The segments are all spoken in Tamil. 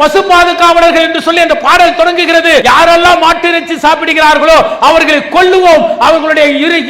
பசு பாதுகாவலர்கள் என்று சொல்லி அந்த பாடல் தொடங்குகிறது. யாரெல்லாம் மாட்டு இறைச்சி சாப்பிடுகிறார்களோ அவர்களை கொல்லுவோம், அவர்களுடைய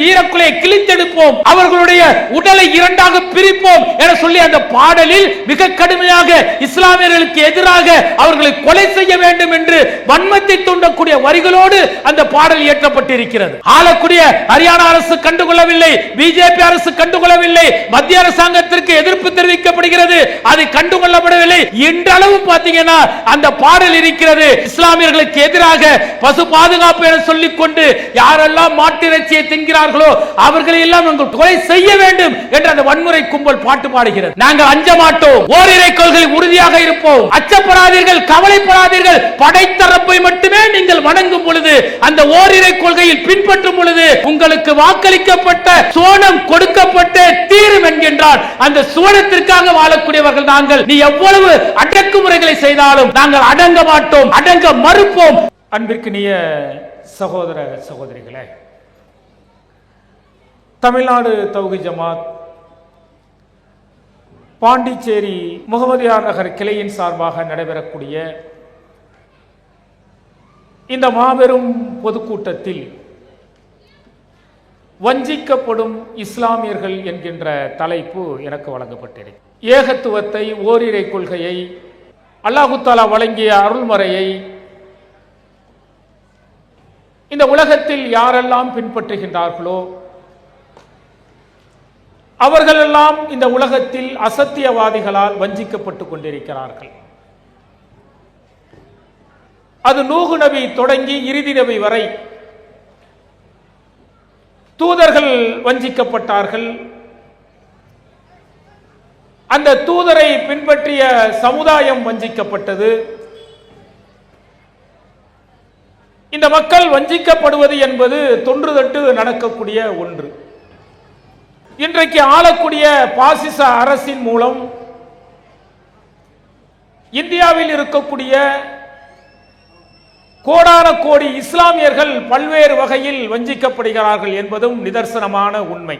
ஈரக்குலையை கிழித்தெடுப்போம், அவர்களுடைய உடலை இரண்டாக பிரிப்போம் என சொல்லி அந்த பாடலில் மிக கடுமையாக இஸ்லாமியர்களுக்கு எதிராக அவர்களை கொலை செய்ய வேண்டும் என்று வன்மத்தை தூண்டக்கூடிய வரிகளோடு அந்த பாடல் இயற்றப்பட்டிருக்கிறது. ஆளக்கூடிய ஹரியானா அரசு கண்டுகொள்ளவில்லை, பிஜேபி அரசு கண்டுகொள்ளவில்லை, மத்திய அரசாங்கத்திற்கு எதிர்ப்பு தெரிவிக்கப்படுகிறது, அது கண்டுகொள்ளப்படவில்லை. இன்றளவு பாத்தீங்கன்னா அந்த பாடல் இருக்கிறது. இஸ்லாமியர்களுக்கு எதிராக பசு பாதுகாப்பு என சொல்லிக் கொண்டு யாரெல்லாம் மாட்டிறைச்சியை தின்கிறார்களோ அவர்களை எல்லாம் கொலை செய்ய வேண்டும் என்ற அந்த வன்முறை கும்பல் பாட்டு பாடுகிறது. நாங்கள் அஞ்ச மாட்டோம், ஓரிரை கொள்கை உறுதியாக இருப்போம், அச்சப்படாதீர்கள், கவலைப்படாதீர்கள், படைத்த ரப்பை மட்டுமே நீங்கள் வணங்கும் பொழுது, அந்த ஓரிரை கொள்கையில் பின்பற்றும் பொழுது உங்களுக்கு வாக்களிக்கப்பட்ட சோனம் கொடுக்கப்பட்ட தீரும் என்கின்றார். அந்த சோனத்திற்காக வாழக்கூடியவர்கள் நாங்கள். நீ எவ்வளவு அடக்குமுறைகளை செய்தாலும் நாங்கள் அடங்க மாட்டோம், அடங்க மறுப்போம். அன்பிற்கினிய சகோதர சகோதரிகளே, தமிழ்நாடு தௌஹீத் ஜமாத் பாண்டிச்சேரி முகமதியார் நகர் கிளையின் சார்பாக நடைபெறக்கூடிய இந்த மாபெரும் பொதுக்கூட்டத்தில் வஞ்சிக்கப்படும் இஸ்லாமியர்கள் என்கின்ற தலைப்பு எனக்கு வழங்கப்பட்டிருக்கிறது. ஏகத்துவத்தை, ஓரிரை கொள்கையை, அல்லாஹு தஆலா வழங்கிய அருள்மறையை இந்த உலகத்தில் யாரெல்லாம் பின்பற்றுகின்றார்களோ அவர்களெல்லாம் இந்த உலகத்தில் அசத்தியவாதிகளால் வஞ்சிக்கப்பட்டுக் கொண்டிருக்கிறார்கள். அது நூஹ் நபி தொடங்கி இறுதி நபி வரை தூதர்கள் வஞ்சிக்கப்பட்டார்கள். அந்த தூதரை பின்பற்றிய சமுதாயம் வஞ்சிக்கப்பட்டது. இந்த மக்கள் வஞ்சிக்கப்படுவது என்பது தொன்று தொட்டு நடக்கக்கூடிய ஒன்று. இன்றைக்கு ஆளக்கூடிய பாசிச அரசின் மூலம் இந்தியாவில் இருக்கக்கூடிய கோடான கோடி இஸ்லாமியர்கள் பல்வேறு வகையில் வஞ்சிக்கப்படுகிறார்கள் என்பதும் நிதர்சனமான உண்மை.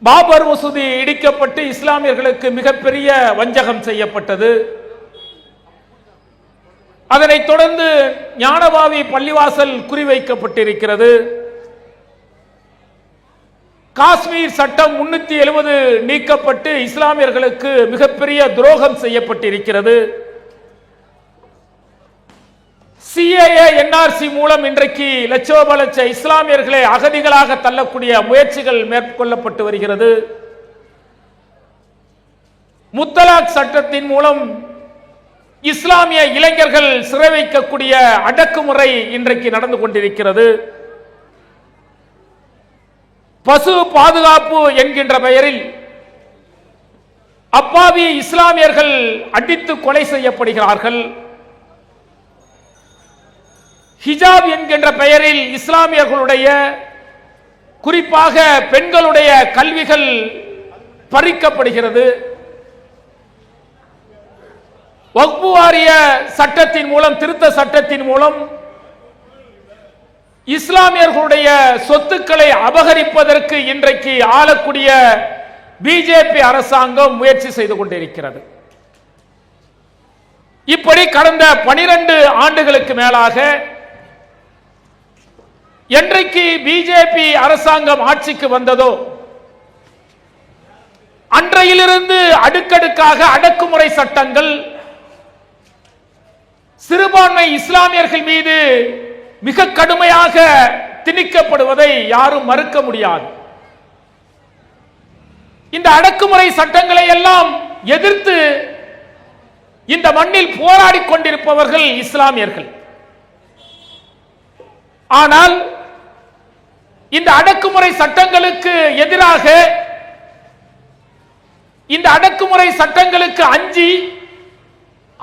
பாபர் மசூதி இடிக்கப்பட்டு இஸ்லாமியர்களுக்கு மிகப்பெரிய வஞ்சகம் செய்யப்பட்டது. அதனைத் தொடர்ந்து ஞானபாவி பள்ளிவாசல் குறிவைக்கப்பட்டிருக்கிறது. காஷ்மீர் சட்டம் 370 நீக்கப்பட்டு இஸ்லாமியர்களுக்கு மிகப்பெரிய துரோகம் செய்யப்பட்டிருக்கிறது. சிஏஏ என்ஆர்சி மூலம் இன்றைக்கு லட்சோப லட்ச இஸ்லாமியர்களை அகதிகளாக தள்ளக்கூடிய முயற்சிகள் மேற்கொள்ளப்பட்டு வருகிறது. முத்தலாக் சட்டத்தின் மூலம் இஸ்லாமிய இளைஞர்கள் சிறை வைக்கக்கூடிய அடக்குமுறை இன்றைக்கு நடந்து கொண்டிருக்கிறது. பசு பாதுகாப்பு என்கின்ற பெயரில் அப்பாவி இஸ்லாமியர்கள் அடித்து கொலை செய்யப்படுகிறார்கள். ஹிஜாப் என்கின்ற பெயரில் இஸ்லாமியர்களுடைய குறிப்பாக பெண்களுடைய கல்விகள் பறிக்கப்படுகிறது. வக்ஃபு வாரிய சட்டத்தின் மூலம், திருத்த சட்டத்தின் மூலம் இஸ்லாமியர்களுடைய சொத்துக்களை அபகரிப்பதற்கு இன்றைக்கு ஆளக்கூடிய பிஜேபி அரசாங்கம் முயற்சி செய்து கொண்டிருக்கிறது. இப்படி கடந்த 12 ஆண்டுகளுக்கு மேலாக என்றைக்கு பிஜேபி அரசாங்கம் ஆட்சிக்கு வந்ததோ அன்றையிலிருந்து அடுக்கடுக்காக அடக்குமுறை சட்டங்கள் சிறுபான்மை இஸ்லாமியர்கள் மீது மிக கடுமையாக திணிக்கப்படுவதை யாரும் மறுக்க முடியாது. இந்த அடக்குமுறை சட்டங்களை எல்லாம் எதிர்த்து இந்த மண்ணில் போராடி கொண்டிருப்பவர்கள் இஸ்லாமியர்கள். ஆனால் இந்த அடக்குமுறை சட்டங்களுக்கு எதிராக, இந்த அடக்குமுறை சட்டங்களுக்கு அஞ்சி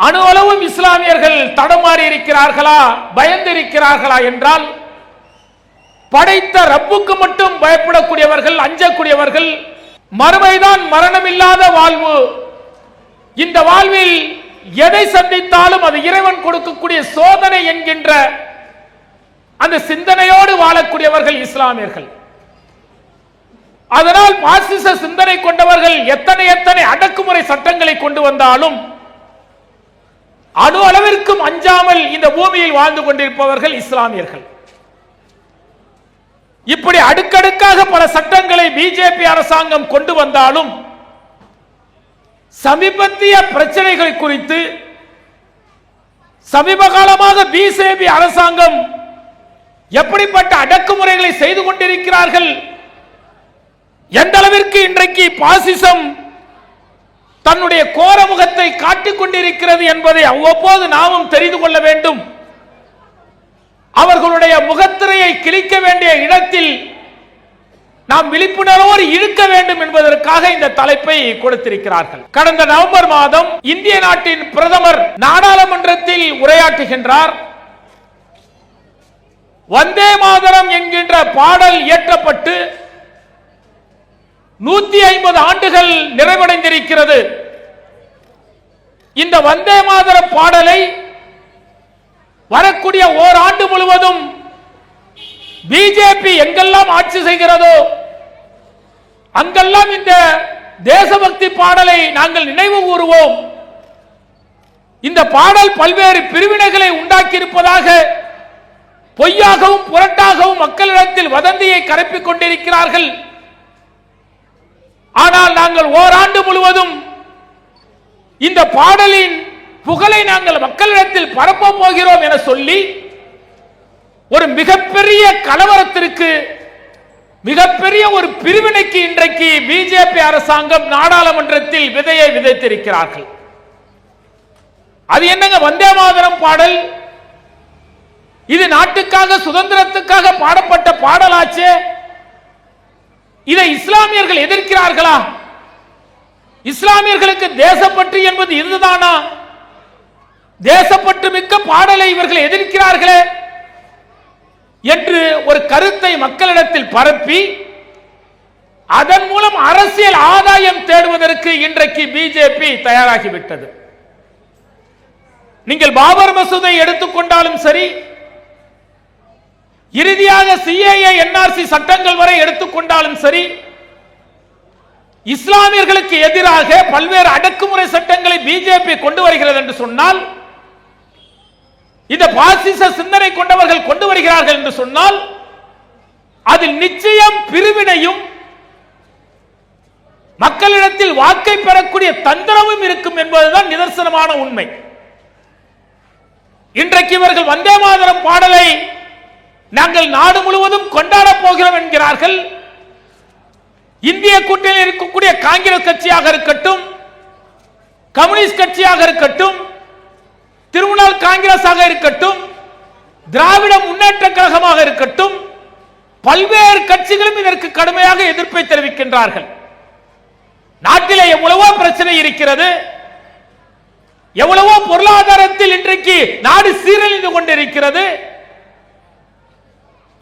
அணு அளவும் இஸ்லாமியர்கள் தடமாறி இருக்கிறார்களா, பயந்திருக்கிறார்களா என்றால் படைத்த ரப்புக்கு மட்டும் பயப்படக்கூடியவர்கள், அஞ்சக்கூடியவர்கள். மறுமைதான் மரணமில்லாத வாழ்வு. இந்த வாழ்வில் எதை சந்தித்தாலும் அது இறைவன் கொடுக்கக்கூடிய சோதனை என்கின்ற அந்த சிந்தனையோடு வாழக்கூடியவர்கள் இஸ்லாமியர்கள். அதனால் பாசிச சிந்தனை கொண்டவர்கள் எத்தனை எத்தனை அடக்குமுறை சட்டங்களை கொண்டு வந்தாலும் அணு அளவிற்கும் அஞ்சாமல் இந்த பூமியில் வாழ்ந்து கொண்டிருப்பவர்கள் இஸ்லாமியர்கள். இப்படி அடுக்கடுக்காக பல சட்டங்களை பிஜேபி அரசாங்கம் கொண்டு வந்தாலும் சமீபத்திய பிரச்சனைகள் குறித்து சமீப காலமாக பிஜேபி அரசாங்கம் எப்படிப்பட்ட அடக்குமுறைகளை செய்து கொண்டிருக்கிறார்கள், எந்த அளவிற்கு இன்றைக்கு பாசிசம் தன்னுடைய கோர முகத்தை காட்டிக் கொண்டிருக்கிறது என்பதை அவ்வப்போது நாமும் தெரிந்து கொள்ள வேண்டும். அவர்களுடைய முகத்திரையை கிழிக்க வேண்டிய இடத்தில் நாம் விழிப்புணர்வோடு இழுக்க வேண்டும் என்பதற்காக இந்த தலைப்பை கொடுத்திருக்கிறார்கள். கடந்த நவம்பர் மாதம் இந்திய நாட்டின் பிரதமர் நாடாளுமன்றத்தில் உரையாற்றுகின்றார். வந்தே மாதரம் என்கின்ற பாடல் இயற்றப்பட்டு 150 ஆண்டுகள் நிறைவடைந்திருக்கிறது. இந்த வந்தே மாதரம் பாடலை வரக்கூடிய ஓராண்டு முழுவதும் பிஜேபி எங்கெல்லாம் ஆட்சி செய்கிறதோ அங்கெல்லாம் இந்த தேசபக்தி பாடலை நாங்கள் நினைவு கூறுவோம். இந்த பாடல் பல்வேறு பிரிவினைகளை உண்டாக்கி இருப்பதாக பொய்யாகவும் புரட்டாகவும் மக்களிடத்தில் வதந்தியை கரப்பிக் கொண்டிருக்கிறார்கள். ஆனால் நாங்கள் ஓராண்டு முழுவதும் இந்த பாடலின் புகழை நாங்கள் மக்களிடத்தில் பரப்ப போகிறோம் என சொல்லி ஒரு மிகப்பெரிய கலவரத்திற்கு, மிகப்பெரிய ஒரு பிரிவினைக்கு இன்றைக்கு பிஜேபி அரசாங்கம் நாடாளுமன்றத்தில் விதையை விதைத்திருக்கிறார்கள். அது என்னங்க வந்தே மாதரம் பாடல்? இது நாட்டுக்காக சுதந்திரத்துக்காக பாடப்பட்ட பாடலாச்சே. இதை இஸ்லாமியர்கள் எதிர்க்கிறார்களா? இஸ்லாமியர்களுக்கு தேசப்பற்று என்பது இதுதானா? தேசப்பற்று மிக்க பாடலை இவர்கள் எதிர்க்கிறார்களே என்று ஒரு கருத்தை மக்களிடத்தில் பரப்பி அதன் மூலம் அரசியல் ஆதாயம் தேடுவதற்கு இன்றைக்கு பிஜேபி தயாராகிவிட்டது. நீங்கள் பாபர் மசூதை எடுத்துக்கொண்டாலும் சரி, இறுதியாக சிஏஏ என்ஆர்சி சட்டங்கள் வரை எடுத்துக்கொண்டாலும் சரி, இஸ்லாமியர்களுக்கு எதிராக பல்வேறு அடக்குமுறை சட்டங்களை பிஜேபி கொண்டு வருகிறது என்று சொன்னால், இந்த பாசிச சிந்தனை கொண்டவர்கள் கொண்டு வருகிறார்கள் என்று சொன்னால், அதில் நிச்சயம் பிரிவினையும் மக்களிடத்தில் வாக்கை பெறக்கூடிய தந்திரமும் இருக்கும் என்பதுதான் நிதர்சனமான உண்மை. இன்றைக்கு இவர்கள் வந்தே மாதரம் பாடலை நாங்கள் நாடு முழுவதும் கொண்டாட போகிறோம் என்கிறார்கள். இந்திய கூட்டணியில் இருக்கக்கூடிய காங்கிரஸ் கட்சியாக இருக்கட்டும், கம்யூனிஸ்ட் கட்சியாக இருக்கட்டும், திரிணாமுல் காங்கிரஸாக இருக்கட்டும், திராவிட முன்னேற்ற கழகமாக இருக்கட்டும், பல்வேறு கட்சிகளும் இதற்கு கடுமையாக எதிர்ப்பை தெரிவிக்கின்றார்கள். நாட்டிலே எவ்வளவோ பிரச்சனை இருக்கிறது, எவ்வளவோ பொருளாதாரத்தில் இன்றைக்கு நாடு சீரழிந்து கொண்டிருக்கிறது.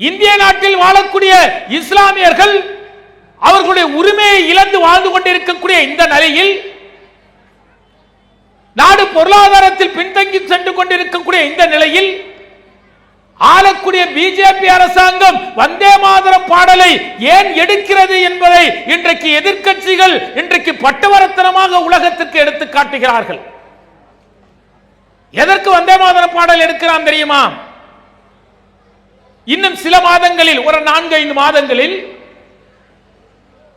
இந்திய நாட்டில் வாழக்கூடிய இஸ்லாமியர்கள் அவர்களுடைய உரிமையை இழந்து வாழ்ந்து கொண்டிருக்கக்கூடிய இந்த நிலையில், நாடு பொருளாதாரத்தில் பின்தங்கி சென்று கொண்டிருக்கக்கூடிய இந்த நிலையில் ஆளக்கூடிய பிஜேபி அரசாங்கம் வந்தே மாதரம் பாடலை ஏன் எடுக்கிறது என்பதை இன்றைக்கு எதிர்க்கட்சிகள் இன்றைக்கு பட்டவர்த்தனமாக உலகத்திற்கு எடுத்து காட்டுகிறார்கள். எதற்கு வந்தே மாதரம் பாடல் எடுக்கிறான் தெரியுமா? இன்னும் சில மாதங்களில், ஒரு 4-5 மாதங்களில்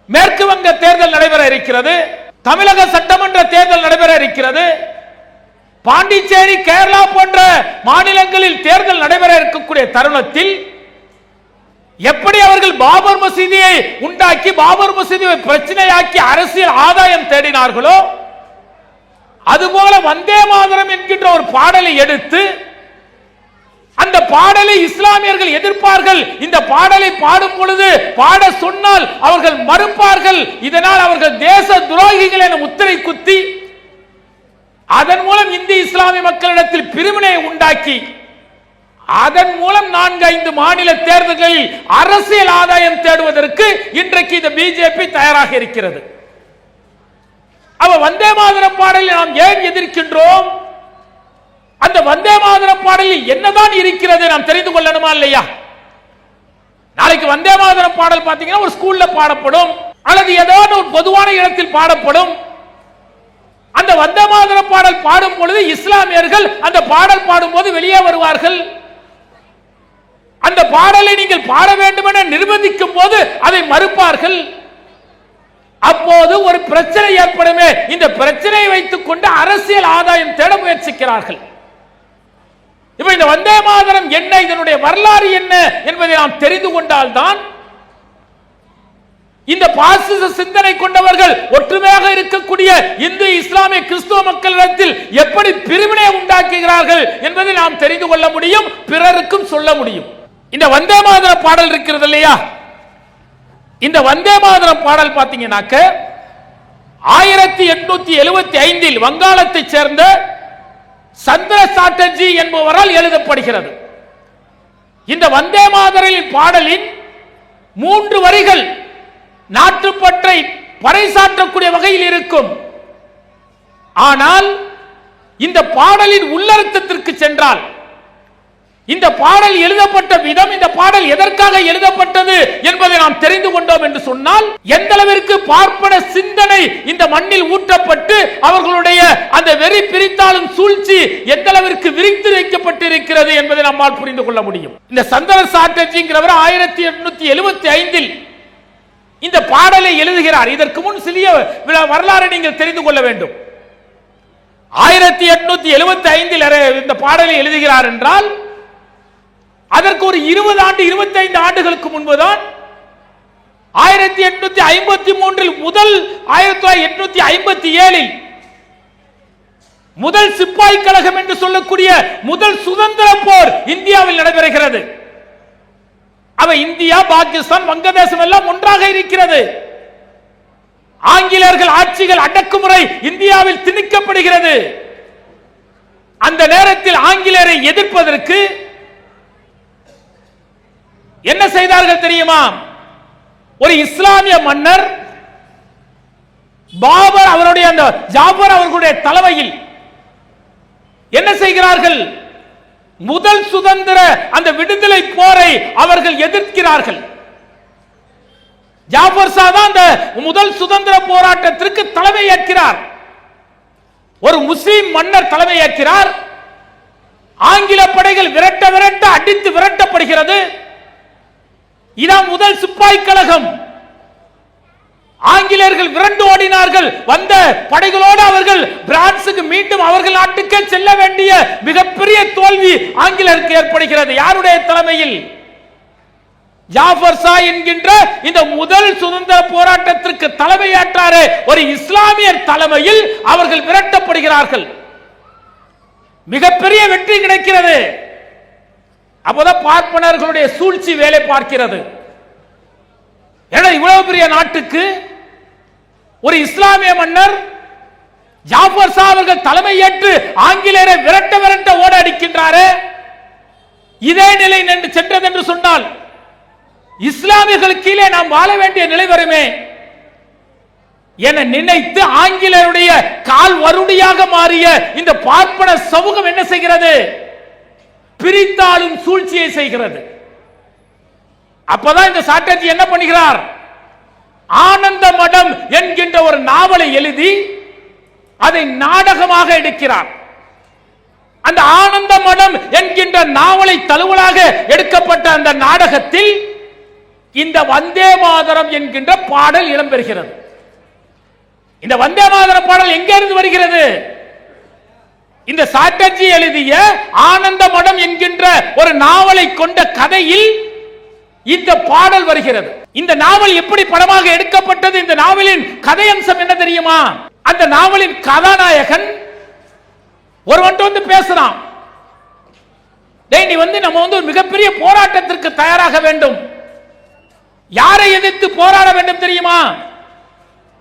மேற்கு வங்க தேர்தல் நடைபெற இருக்கிறது, தமிழக சட்டமன்ற தேர்தல் நடைபெற இருக்கிறது, பாண்டிச்சேரி, கேரளா போன்ற மாநிலங்களில் தேர்தல் நடைபெற இருக்கக்கூடிய தருணத்தில் எப்படி அவர்கள் பாபர் மசூதியை உண்டாக்கி, பாபர் மசூதியை பிரச்சனையாக்கி அரசியல் ஆதாயம் தேடினார்களோ, அதுபோல வந்தே மாதரம் என்கின்ற ஒரு பாடலை எடுத்து, அந்த பாடலை இஸ்லாமியர்கள் எதிர்ப்பார்கள். இந்த பாடலை பாடும் பொழுது, பாட சொன்னால் அவர்கள் மறுப்பார்கள். இதனால் அவர்கள் தேச துரோகிகள் என முத்திரை குத்தி அதன் மூலம் இந்திய இஸ்லாமிய மக்களிடத்தில் பிரிவினை உண்டாக்கி அதன் மூலம் 4-5 மாநில தேர்தல்களில் அரசியல் ஆதாயம் தேடுவதற்கு இன்றைக்கு இந்த பிஜேபி தயாராக இருக்கிறது. அவ வந்தே மாதரம் பாடலை நாம் ஏன் எதிர்க்கின்றோம்? அந்த வந்தே மாதரம் பாடலில் என்னதான் இருக்கிறது நாம் தெரிந்து கொள்ளணுமா இல்லையா? நாளைக்கு வந்தே மாதரம் பாடல் பாத்தீங்கன்னா ஒரு ஸ்கூல்ல பாடப்படும் அல்லது ஏதாவது ஒரு பொதுவான இடத்தில் பாடப்படும். அந்த வந்தே மாதரம் பாடல் பாடும் பொழுது இஸ்லாமியர்கள் அந்த பாடல் பாடும்போது வெளியே வருவார்கள். அந்த பாடலை நீங்கள் பாட வேண்டும் என நிர்பந்திக்கும் போது அதை மறுப்பார்கள். அப்போது ஒரு பிரச்சனை ஏற்படுமே. இந்த பிரச்சனையை வைத்துக் கொண்டு அரசியல் ஆதாயம் தேட முயற்சிக்கிறார்கள். இப்ப இந்த வந்தே மாதரம் என்ன, இதனுடைய வரலாறு என்ன என்பதை நாம் தெரிந்து கொண்டால்தான் இந்த பாசிச சிந்தனை கொண்டவர்கள் ஒற்றுமையாக இருக்கக்கூடிய இந்து இஸ்லாமிய கிறிஸ்துவ மக்களிடத்தில் எப்படி பிரிவினை உண்டாக்குகிறார்கள் என்பதை நாம் தெரிந்து கொள்ள முடியும், பிறருக்கும் சொல்ல முடியும். இந்த வந்தே மாதரம் பாடல் இருக்கிறது இல்லையா, இந்த வந்தே மாதரம் பாடல் பாத்தீங்கன்னாக்க 1875 வங்காளத்தை சேர்ந்த சந்திர சாட்டர்ஜி என்பவரால் எழுதப்படுகிறது. இந்த வந்தே மாதரின் பாடலின் 3 வரிகள் நாட்டுப்பற்றை பறைசாற்றக்கூடிய வகையில் இருக்கும். ஆனால் இந்த பாடலின் உள்ளர்த்தத்திற்கு சென்றால், இந்த பாடல் எழுதப்பட்ட விதம், இந்த பாடல் எதற்காக எழுதப்பட்டது என்பதை நாம் தெரிந்து கொண்டோம் என்று சொன்னால், எந்த அளவிற்கு பார்ப்பன சிந்தனை இந்த மண்ணில் ஊற்றப்பட்டு அவர்களுடைய அந்த வெறி பிரித்தாலும் சூழ்ச்சி எந்த அளவிற்கு விரித்து வைக்கப்பட்டிருக்கிறது என்பதை நம்மால் புரிந்து கொள்ள முடியும். இந்த சந்திர சாட்டர்ஜிங்கிறவர் 1875 இந்த பாடலை எழுதுகிறார். இதற்கு முன் சிறிய வரலாறு நீங்கள் தெரிந்து கொள்ள வேண்டும். 1875 இந்த பாடலை எழுதுகிறார் என்றால் அதற்கு ஒரு 20 ஆண்டு 25 ஆண்டுகளுக்கு முன்புதான் 1853 முதல் 1857 முதல் சிப்பாய் கழகம் என்று சொல்லக்கூடிய முதல் சுதந்திர போர் இந்தியாவில் நடைபெறுகிறது. அவ இந்தியா, பாகிஸ்தான், வங்கதேசம் எல்லாம் ஒன்றாக இருக்கிறது. ஆங்கிலேயர்கள் ஆட்சிகள் அடக்குமுறை இந்தியாவில் திணிக்கப்படுகிறது. அந்த நேரத்தில் ஆங்கிலேயரை எதிர்ப்பதற்கு என்ன செய்தார்கள் தெரியுமா? ஒரு இஸ்லாமிய மன்னர் பாபர் அவருடைய அந்த ஜாபர் அவர்களுடைய தலைமையில் என்ன செய்கிறார்கள்? முதல் சுதந்திர அந்த விடுதலை போரை அவர்கள் எதிர்க்கிறார்கள். ஜாபர் ஷா தான் அந்த முதல் சுதந்திர போராட்டத்திற்கு தலைமை ஏற்கிறார். ஒரு முஸ்லிம் மன்னர் தலைமை ஏற்கிறார். ஆங்கில படைகள் விரட்ட விரட்ட அடித்து விரட்டப்படுகிறது. இதான் முதல் சிப்பாய் கழகம். ஆங்கிலேயர்கள் விரண்டு ஓடினார்கள். வந்த படைகளோடு அவர்கள் பிரான்சுக்கு மீண்டும் அவர்கள் நாட்டுக்கே செல்ல வேண்டிய மிகப்பெரிய தோல்வி ஆங்கிலேயருக்கு ஏற்படுகிறது. யாருடைய தலைமையில்? ஜாஃபர் ஷா என்கின்ற இந்த முதல் சுதந்திர போராட்டத்திற்கு தலைமையேற்றாரே ஒரு இஸ்லாமியர் தலைமையில் அவர்கள் விரட்டப்படுகிறார்கள். மிகப்பெரிய வெற்றி கிடைக்கிறது. அப்போதான் பார்ப்பனர்களுடைய சூழ்ச்சி வேலை பார்க்கிறது. ஏன்னா இவ்வளவு பெரிய நாட்டுக்கு ஒரு இஸ்லாமிய மன்னர் ஜாஃபர் ஷா அவர்கள் தலைமை ஏற்று ஆங்கிலேயரை விரட்ட விரட்ட ஓட அடிக்கின்றாரே, இதே நிலை சென்றது என்று சொன்னால் இஸ்லாமியர்கள் கீழே நாம் வாழ வேண்டிய நிலை வருமே என நினைத்து ஆங்கிலேயருடைய கால் வருடியாக மாறிய இந்த பார்ப்பன சமூகம் என்ன செய்கிறது? பிரித்தாளும் சூழ்ச்சியை செய்கிறது. அப்பதான் இந்த சாட்டர்ஜி என்ன பண்ணுகிறார்? ஆனந்த மடம் என்கின்ற ஒரு நாவலை எழுதி அதை நாடகமாக எடுக்கிறார். அந்த ஆனந்த மடம் என்கின்ற நாவலை தழுவலாக எடுக்கப்பட்ட அந்த நாடகத்தில் இந்த வந்தே மாதரம் என்கின்ற பாடல் இடம்பெறுகிறது. இந்த வந்தே மாதரம் பாடல் எங்கே இருந்து வருகிறது? இந்த சாட்டர்ஜி எழுதிய ஆனந்த மடம் என்கின்ற ஒரு நாவலை கொண்ட கதையில் இந்த பாடல் வருகிறது. இந்த நாவல் எப்படி படமாக எடுக்கப்பட்டது? இந்த நாவலின் கதையம்சம் என்ன தெரியுமா? அந்த நாவலின் கதாநாயகன் ஒருவன் வந்து பேசுறான், நீ நம்ம ஒரு மிகப்பெரிய போராட்டத்திற்கு தயாராக வேண்டும். யாரை எதிர்த்து போராட வேண்டும் தெரியுமா?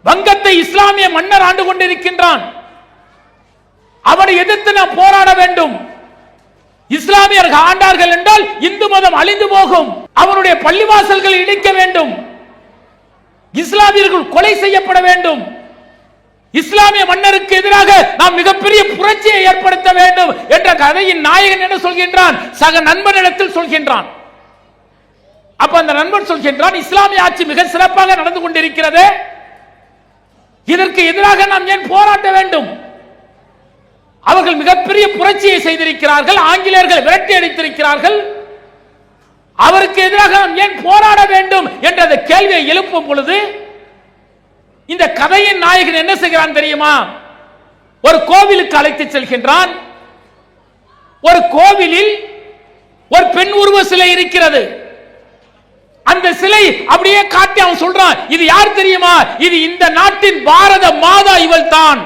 வங்கத்தை இஸ்லாமிய மன்னர் ஆண்டு கொண்டிருக்கின்றான். அவனை எதிர்த்து நாம் போராட வேண்டும். இஸ்லாமியர்கள் ஆண்டார்கள் என்றால் இந்து மதம் அழிந்து போகும். அவனுடைய பள்ளிவாசல்களை இடிக்க வேண்டும். இஸ்லாமியர்கள் கொலை செய்யப்பட வேண்டும். இஸ்லாமிய மன்னருக்கு எதிராக நாம் மிகப்பெரிய புரட்சியை ஏற்படுத்த வேண்டும் என்ற கதையின் நாயகன் என்ன சொல்கின்றான்? சக நண்பனிடத்தில் சொல்கின்றான். அப்ப அந்த நண்பன் சொல்கின்றான், இஸ்லாமிய ஆட்சி மிக சிறப்பாக நடந்து கொண்டிருக்கிறது, இதற்கு எதிராக நாம் ஏன் போராட்ட வேண்டும்? அவர்கள் மிகப்பெரிய புரட்சியை செய்திருக்கிறார்கள், ஆங்கிலேயர்கள் விரட்டி அடித்திருக்கிறார்கள், அவருக்கு எதிராக நாம் ஏன் போராட வேண்டும் என்ற அந்த கேள்வியை எழுப்பும் பொழுது இந்த கதையின் நாயகன் என்ன செய்கிறான் தெரியுமா? ஒரு கோவிலுக்கு அழைத்து செல்கின்றான். ஒரு கோவிலில் ஒரு பெண் உருவ சிலை இருக்கிறது. அந்த சிலை அப்படியே காட்டி அவன் சொல்றான், இது யார் தெரியுமா? இது இந்த நாட்டின் பாரத மாதா, இவள் தான்.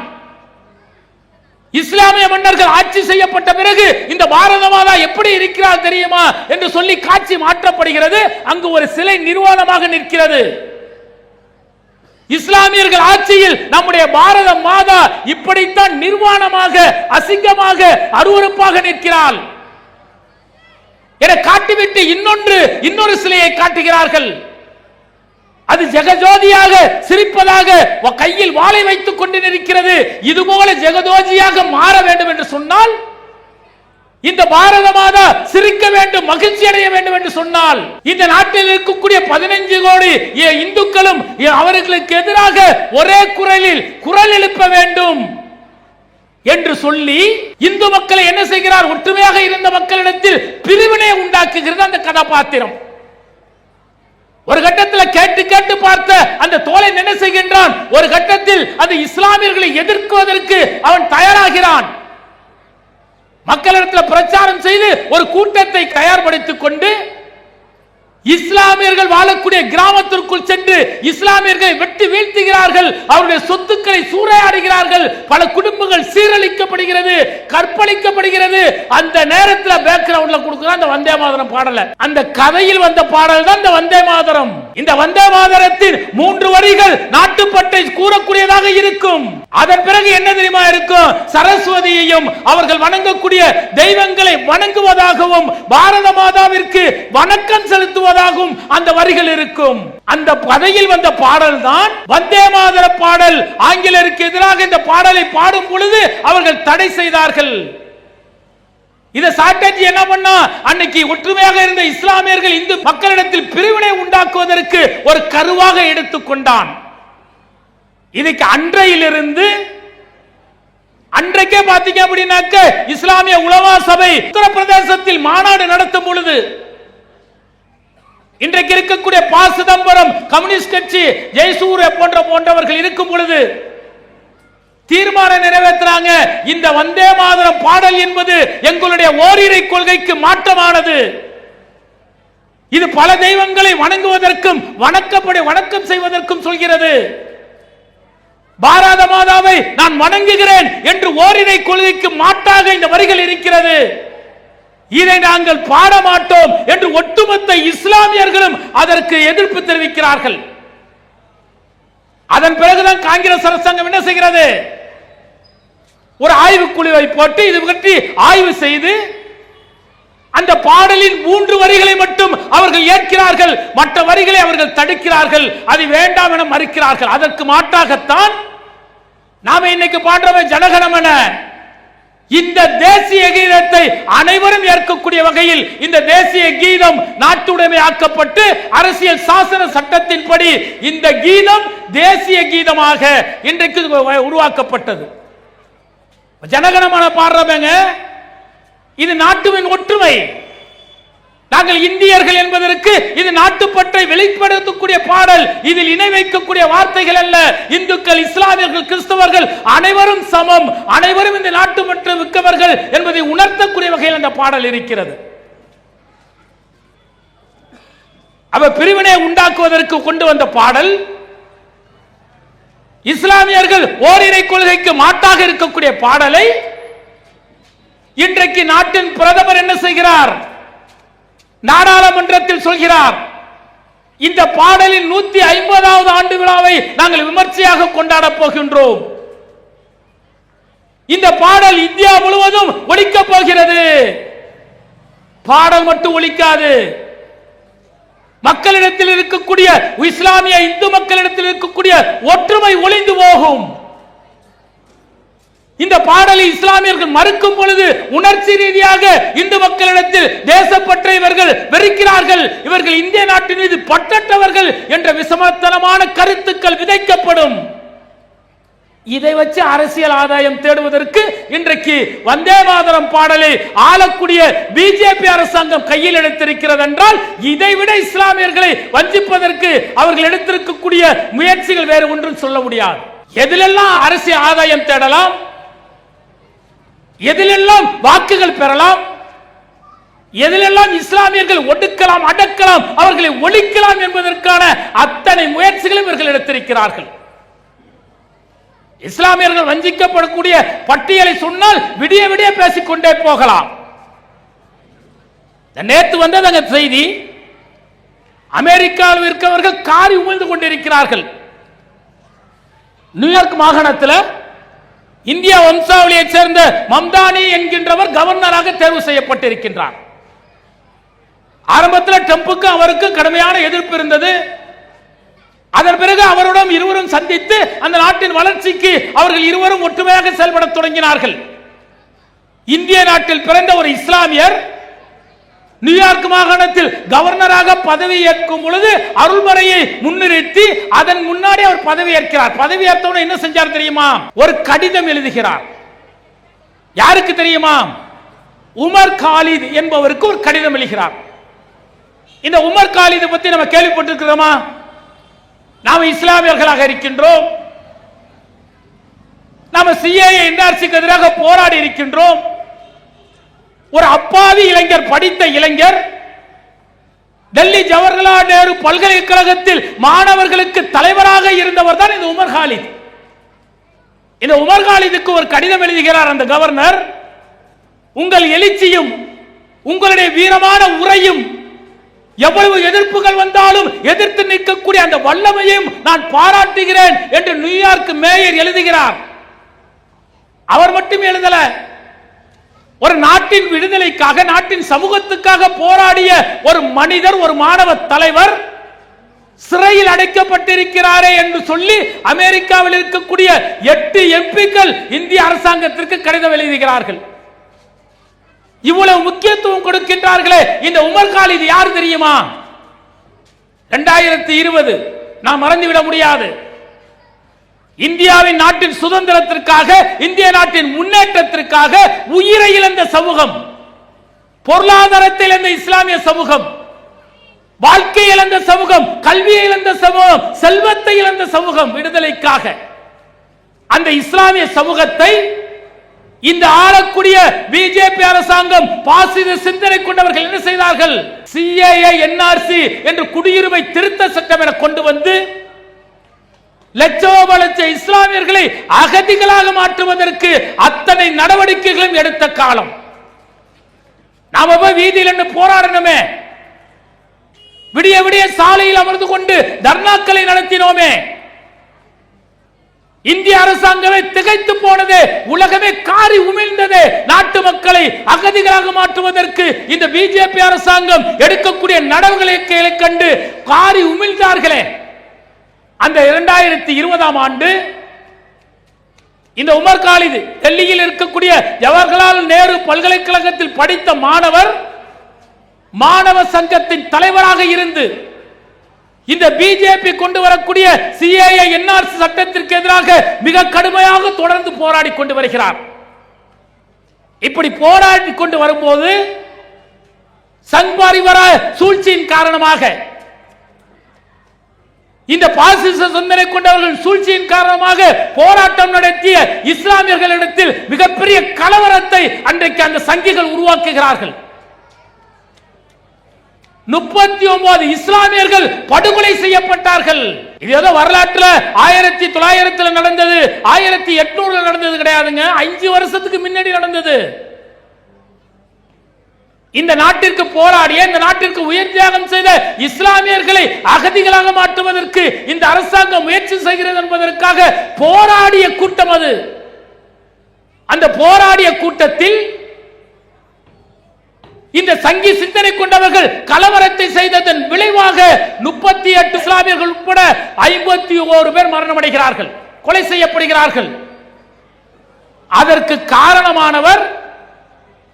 இஸ்லாமிய மன்னர்கள் ஆட்சி செய்யப்பட்ட பிறகு இந்த பாரத மாதா எப்படி இருக்கிறார் தெரியுமா என்று சொல்லி காட்சி மாற்றப்படுகிறது. அங்கு ஒரு சிலை நிர்வாணமாக நிற்கிறது. இஸ்லாமியர்கள் ஆட்சியில் நம்முடைய பாரத மாதா இப்படித்தான் நிர்வாணமாக, அசிங்கமாக, அருவருப்பாக நிற்கிறாள் என காட்டிவிட்டு இன்னொரு சிலையை காட்டுகிறார்கள். அது ஜெகஜோதியாக சிரிப்பதாக கையில் வாளை வைத்துக் கொண்டு நிற்கிறது. இதுபோல ஜெகஜோதியாக மாற வேண்டும் என்று சொன்னால், இந்த பாரத மாதா சிரிக்க வேண்டும், மகிழ்ச்சி அடைய வேண்டும் என்று சொன்னால், இந்த நாட்டில் இருக்கக்கூடிய 15 கோடி இந்துக்களும் அவர்களுக்கு எதிராக ஒரே குரலில் குரல் எழுப்ப வேண்டும் என்று சொல்லி இந்து மக்களை என்ன செய்கிறார்? ஒற்றுமையாக இருந்த மக்களிடத்தில் பிரிவினை உண்டாக்குகிறது அந்த கதாபாத்திரம். ஒரு கட்டத்தில் கேட்டு கேட்டு பார்த்த அந்த தோழன் என்ன செய்கின்றான்? ஒரு கட்டத்தில் அந்த இஸ்லாமியர்களை எதிர்க்குவதற்கு அவன் தயாராகிறான். மக்களிடத்தில் பிரச்சாரம் செய்து ஒரு கூட்டத்தை தயார்படுத்திக் கொண்டு இஸ்லாமியர்கள் வாழக்கூடிய கிராமத்திற்குள் சென்று இஸ்லாமியர்களை வெட்டி வீழ்த்துகிறார்கள், அவருடைய சொத்துக்களை சூறையாடுகிறார்கள், பல குடும்பங்கள் சீரழிக்கப்படுகிறது, கற்பழிக்கப்படுகிறது. அந்த நேரத்தில் பேக்ரவுண்ட்ல கொடுக்கிற அந்த வந்தே மாதரம் பாடல, அந்த கதையில் வந்த பாடல் தான் இந்த வந்தே மாதரம். இந்த வந்தே மாதரத்தின் 3 வரிகள் நாட்டுப்பற்றை கூறக்கூடியதாக இருக்கும். அதன் பிறகு என்ன தெரியுமா இருக்கும்? சரஸ்வதியையும் அவர்கள் வணங்கக்கூடிய தெய்வங்களை வணங்குவதாகவும் பாரத மாதாவிற்கு வணக்கம் செலுத்துவதாகவும் அந்த வரிகள் இருக்கும். அந்த கதையில் வந்த பாடல் தான் வந்தே மாதர பாடல். ஆங்கிலேயருக்கு எதிராக இந்த பாடலை பாடும் பொழுது அவர்கள் தடை செய்தார்கள். இத சாட்டர்ஜி என்ன பண்ணா? அன்னைக்கு ஒற்றுமையாக இருந்த இஸ்லாமியர்கள் இந்து மக்களிடத்தில் பிரிவினை உண்டாக்குவதற்கு ஒரு கருவாக எடுத்துக்கொண்டான். இதுக்கு அன்றையிலிருந்து அன்றைக்கே பாத்தீங்க அப்படின்னாக்க இஸ்லாமிய உலமா சபை உத்தரப்பிரதேசத்தில் மாநாடு நடத்தும் பொழுது, இன்றைக்கு இருக்கக்கூடிய ப. சிதம்பரம், கம்யூனிஸ்ட் கட்சி, ஜெயசூரிய போன்றவர்கள் இருக்கும் பொழுது தீர்மானம் நிறைவேற்றுறாங்க. இந்த வந்தே மாதரம் பாடல் என்பது எங்களுடைய ஓரிரை கொள்கைக்கு மாற்றமானது. இது பல தெய்வங்களை வணங்குவதற்கும் வணக்கம் செய்வதற்கும் சொல்கிறது. பாரத மாதாவை நான் வணங்குகிறேன் என்று ஓரிரை கொள்கைக்கு மாற்றாக இந்த வரிகள் இருக்கிறது. இதை நாங்கள் பாட மாட்டோம் என்று ஒட்டுமொத்த இஸ்லாமியர்களும் அதற்கு எதிர்ப்பு தெரிவிக்கிறார்கள். அதன் பிறகுதான் காங்கிரஸ் அரசாங்கம் என்ன செய்கிறது? ஒரு ஆய்வுக்குழுவை போட்டு இது பற்றி ஆய்வு செய்து அந்த பாடலின் 3 வரிகளை மட்டும் அவர்கள் ஏற்கிறார்கள், மற்ற வரிகளை அவர்கள் தடுக்கிறார்கள், அது வேண்டாம் என மறுக்கிறார்கள். அதற்கு மாற்றாகத்தான் நாம இன்னைக்கு பாடுறோம் ஜனகணமன. இந்த தேசிய கீதத்தை அனைவரும் ஏற்கக்கூடிய வகையில் இந்த தேசிய கீதம் நாட்டுடைமை ஆக்கப்பட்டு அரசியல் சாசன சட்டத்தின்படி இந்த கீதம் தேசிய கீதமாக இன்றைக்கு உருவாக்கப்பட்டது. ஜனகணமன பாடுறவங்க இது நாட்டுவின் ஒற்றுமை, நாங்கள் இந்தியர்கள் என்பதற்கு இது நாட்டுப்பற்றை வெளிப்படுத்தக்கூடிய பாடல். இதில் இணை வைக்கக்கூடிய வார்த்தைகள் அல்ல. இந்துக்கள், இஸ்லாமியர்கள், கிறிஸ்தவர்கள் அனைவரும் சமம், அனைவரும் இந்த நாட்டுப்பற்று மிக்கவர்கள் என்பதை உணர்த்தக்கூடிய வகையில் அந்த பாடல் இருக்கிறது. அவ பிரிவினை உண்டாக்குவதற்கு கொண்டு வந்த பாடல், இஸ்லாமியர்கள் ஓரிரை கொள்கைக்கு மாற்றாக இருக்கக்கூடிய பாடலை இன்றைக்கு நாட்டின் பிரதமர் என்ன செய்கிறார்? நாடாளுமன்றத்தில் சொல்கிறார், இந்த பாடலின் 150வது ஆண்டு விழாவை நாங்கள் விமர்சையாக கொண்டாட போகின்றோம். இந்த பாடல் இந்தியா முழுவதும் ஒலிக்கப் போகிறது. பாடல் மட்டும் ஒலிக்காது, மக்களிடத்தில் இருக்கக்கூடிய இஸ்லாமிய இந்து மக்களிடத்தில் இருக்கக்கூடிய ஒற்றுமை ஒளிந்து போகும். இந்த பாடலை இஸ்லாமியர்கள் மறுக்கும் பொழுது உணர்ச்சி ரீதியாக இந்து மக்களிடத்தில் தேசப்பற்றை இவர்கள் வெறுக்கிறார்கள், இவர்கள் இந்திய நாட்டின் மீது பற்றற்றவர்கள் என்ற விஷமத்தனமான கருத்துக்கள் விதைக்கப்படும். இதை வச்சு அரசியல் ஆதாயம் தேடுவதற்கு இன்றைக்கு வந்தே மாதரம் பாடலை ஆளக்கூடிய பிஜேபி அரசாங்கம் கையில் எடுத்திருக்கிறது என்றால் இதைவிட இஸ்லாமியர்களை வஞ்சிப்பதற்கு அவர்கள் எடுத்திருக்கக்கூடிய முயற்சிகள் வேறு ஒன்றும் சொல்ல முடியாது. எதிலெல்லாம் அரசியல் ஆதாயம் தேடலாம், எதிலெல்லாம் வாக்குகள் பெறலாம், எதிலெல்லாம் இஸ்லாமியர்கள் ஒடுக்கலாம், அடக்கலாம், அவர்களை ஒழிக்கலாம் என்பதற்கான அத்தனை முயற்சிகளும் இவர்கள் எடுத்திருக்கிறார்கள். இஸ்லாமியர்கள் வஞ்சிக்கப்படக்கூடிய பட்டியலை சொன்னால் விடிய விடிய பேசிக்கொண்டே போகலாம். நேற்று வந்தது அந்த செய்தி, அமெரிக்காவில் இருக்கவர்கள் காரி உமிழ்ந்து கொண்டிருக்கிறார்கள். நியூயார்க் மாகாணத்தில் இந்தியா வம்சாவளியைச் சேர்ந்த மம்தானி என்கின்றவர் கவர்னராக தேர்வு செய்யப்பட்டிருக்கின்றார். ஆரம்பத்தில் ட்ரம்புக்கு அவருக்கு கடுமையான எதிர்ப்பு இருந்தது. அதன் பிறகு அவருடன் இருவரும் சந்தித்து அந்த நாட்டின் வளர்ச்சிக்கு அவர்கள் இருவரும் ஒற்றுமையாக செயல்பட தொடங்கினார்கள். இந்திய நாட்டில் பிறந்த ஒரு இஸ்லாமியர் நியூயார்க் மாகாணத்தில் கவர்னராக பதவி ஏற்கும் பொழுது அருள்மறையை முன்னிறுத்தி அதன் முன்னாடி அவர் பதவி ஏற்கிறார். பதவி ஏற்றவுடன் என்ன செஞ்சார் தெரியுமா? ஒரு கடிதம் எழுதுகிறார். யாருக்கு தெரியுமா? உமர் காலித் என்பவருக்கு ஒரு கடிதம் எழுதுகிறார். இந்த உமர் காலிதை பத்தி நம்ம கேள்விப்பட்டிருக்கிறோமா? நாம் இஸ்லாமியர்களாக இருக்கின்றோம், நாம் சிஏஏ என்ஆர்சிக்கு எதிராக போராடி இருக்கின்றோம். ஒரு அப்பாவி இளைஞர், படித்த இளைஞர், டெல்லி ஜவஹர்லால் நேரு பல்கலைக்கழகத்தில் மாணவர்களுக்கு தலைவராக இருந்தவர் தான் இந்த உமர் காலித். இந்த உமர் காலிதுக்கு ஒரு கடிதம் எழுதுகிறார் அந்த கவர்னர். உங்கள் எழுச்சியும் உங்களுடைய வீரமான உரையும் எவ்வளவு எதிர்ப்புகள் வந்தாலும் எதிர்த்து நிற்கக்கூடிய அந்த வல்லமையும் நான் பாராட்டுகிறேன் என்று நியூயார்க் மேயர் எழுதுகிறார். அவர் மட்டும் எழுதல, ஒரு நாட்டின் விடுதலைக்காக, நாட்டின் சமூகத்துக்காக போராடிய ஒரு மனிதர், ஒரு மாணவ தலைவர் சிறையில் அடைக்கப்பட்டிருக்கிறாரே என்று சொல்லி அமெரிக்காவில் இருக்கக்கூடிய 8 எம்பிக்கள் இந்திய அரசாங்கத்திற்கு கடிதம் எழுதுகிறார்கள். இவ்வளவு முக்கியத்துவம் கொடுக்கின்றார்களே. இந்த உமர் காலித் யார் தெரியுமா? 2020 நாம் மறந்துவிட முடியாது. இந்தியாவின் நாட்டின் சுதந்திரத்திற்காக, இந்திய நாட்டின் முன்னேற்றத்திற்காக உயிரை இழந்த சமூகம், பொருளாதாரத்தை இழந்த இஸ்லாமிய சமூகம், வாழ்க்கை இழந்த சமூகம், கல்வியை இழந்த சமூகம், செல்வத்தை இழந்த சமூகம், விடுதலைக்காக அந்த இஸ்லாமிய சமூகத்தை இந்த ஆளக்கூடிய பிஜேபி அரசாங்கம் பாசித சிந்தனை கொண்டவர்கள் என்ன செய்தார்கள்? சிஏஏ என்ஆர்சி என்று குடியுரிமை திருத்த சட்டம் என கொண்டு வந்து லட்சோப லட்ச இஸ்லாமியர்களை அகதிகளாக மாற்றுவதற்கு அத்தனை நடவடிக்கைகளும் எடுத்த காலம். நாம போய் வீதியில் போராடணுமே, விடிய விடிய சாலையில் அமர்ந்து கொண்டு தர்ணாக்களை நடத்தினோமே, இந்திய அரசாங்கமே திகைத்து போனது, உலகமே காரி உமிழ்ந்தது. நாட்டு மக்களை அகதிகளாக மாற்றுவதற்கு இந்த பிஜேபி அரசாங்கம் எடுக்கக்கூடிய நடவடிக்கைகளை கண்டு காரி உமிழ்ந்தார்களே. அந்த 2020 ஆண்டு இந்த உமர் காலித் டெல்லியில் இருக்கக்கூடிய ஜவஹர்லால் நேரு பல்கலைக்கழகத்தில் படித்த மாணவர், மாணவ சங்கத்தின் தலைவராக இருந்து இந்த பிஜேபி கொண்டு வரக்கூடிய சிஏஏ என்ஆர்சி சட்டத்திற்கு எதிராக மிக கடுமையாக தொடர்ந்து போராடி கொண்டு வருகிறார். இப்படி போராடி கொண்டு வரும்போது சங் பரிவார சூழ்ச்சியின் காரணமாக, இந்த பாசிச சிந்தனை கொண்டவர்கள் சூழ்ச்சியின் காரணமாக போராட்டம் நடத்திய இஸ்லாமியர்களிடத்தில் மிகப்பெரிய கலவரத்தை அன்றைக்கு அந்த சங்கிகள் உருவாக்குகிறார்கள். 39 இஸ்லாமியர்கள் படுகொலை செய்யப்பட்டார்கள். இது ஏதோ வரலாற்றில் 1900 நடந்தது, 1800 நடந்தது கிடையாதுங்க, 5 வருஷத்துக்கு முன்னாடி நடந்தது. இந்த நாட்டிற்கு போராடிய, இந்த நாட்டிற்கு உயிர் தியாகம் செய்த இஸ்லாமியர்களை அகதிகளாக மாற்றுவதற்கு இந்த அரசாங்கம் முயற்சி செய்கிறது என்பதற்காக போராடிய கூட்டம் அது. அந்த போராடிய கூட்டத்தில் இந்த சங்கி சிந்தனை கொண்டவர்கள் கலவரத்தை செய்ததன் விளைவாக 38 இஸ்லாமியர்கள் உட்பட 51 பேர் மரணமடைகிறார்கள், கொலை செய்யப்படுகிறார்கள். அதற்கு காரணமானவர்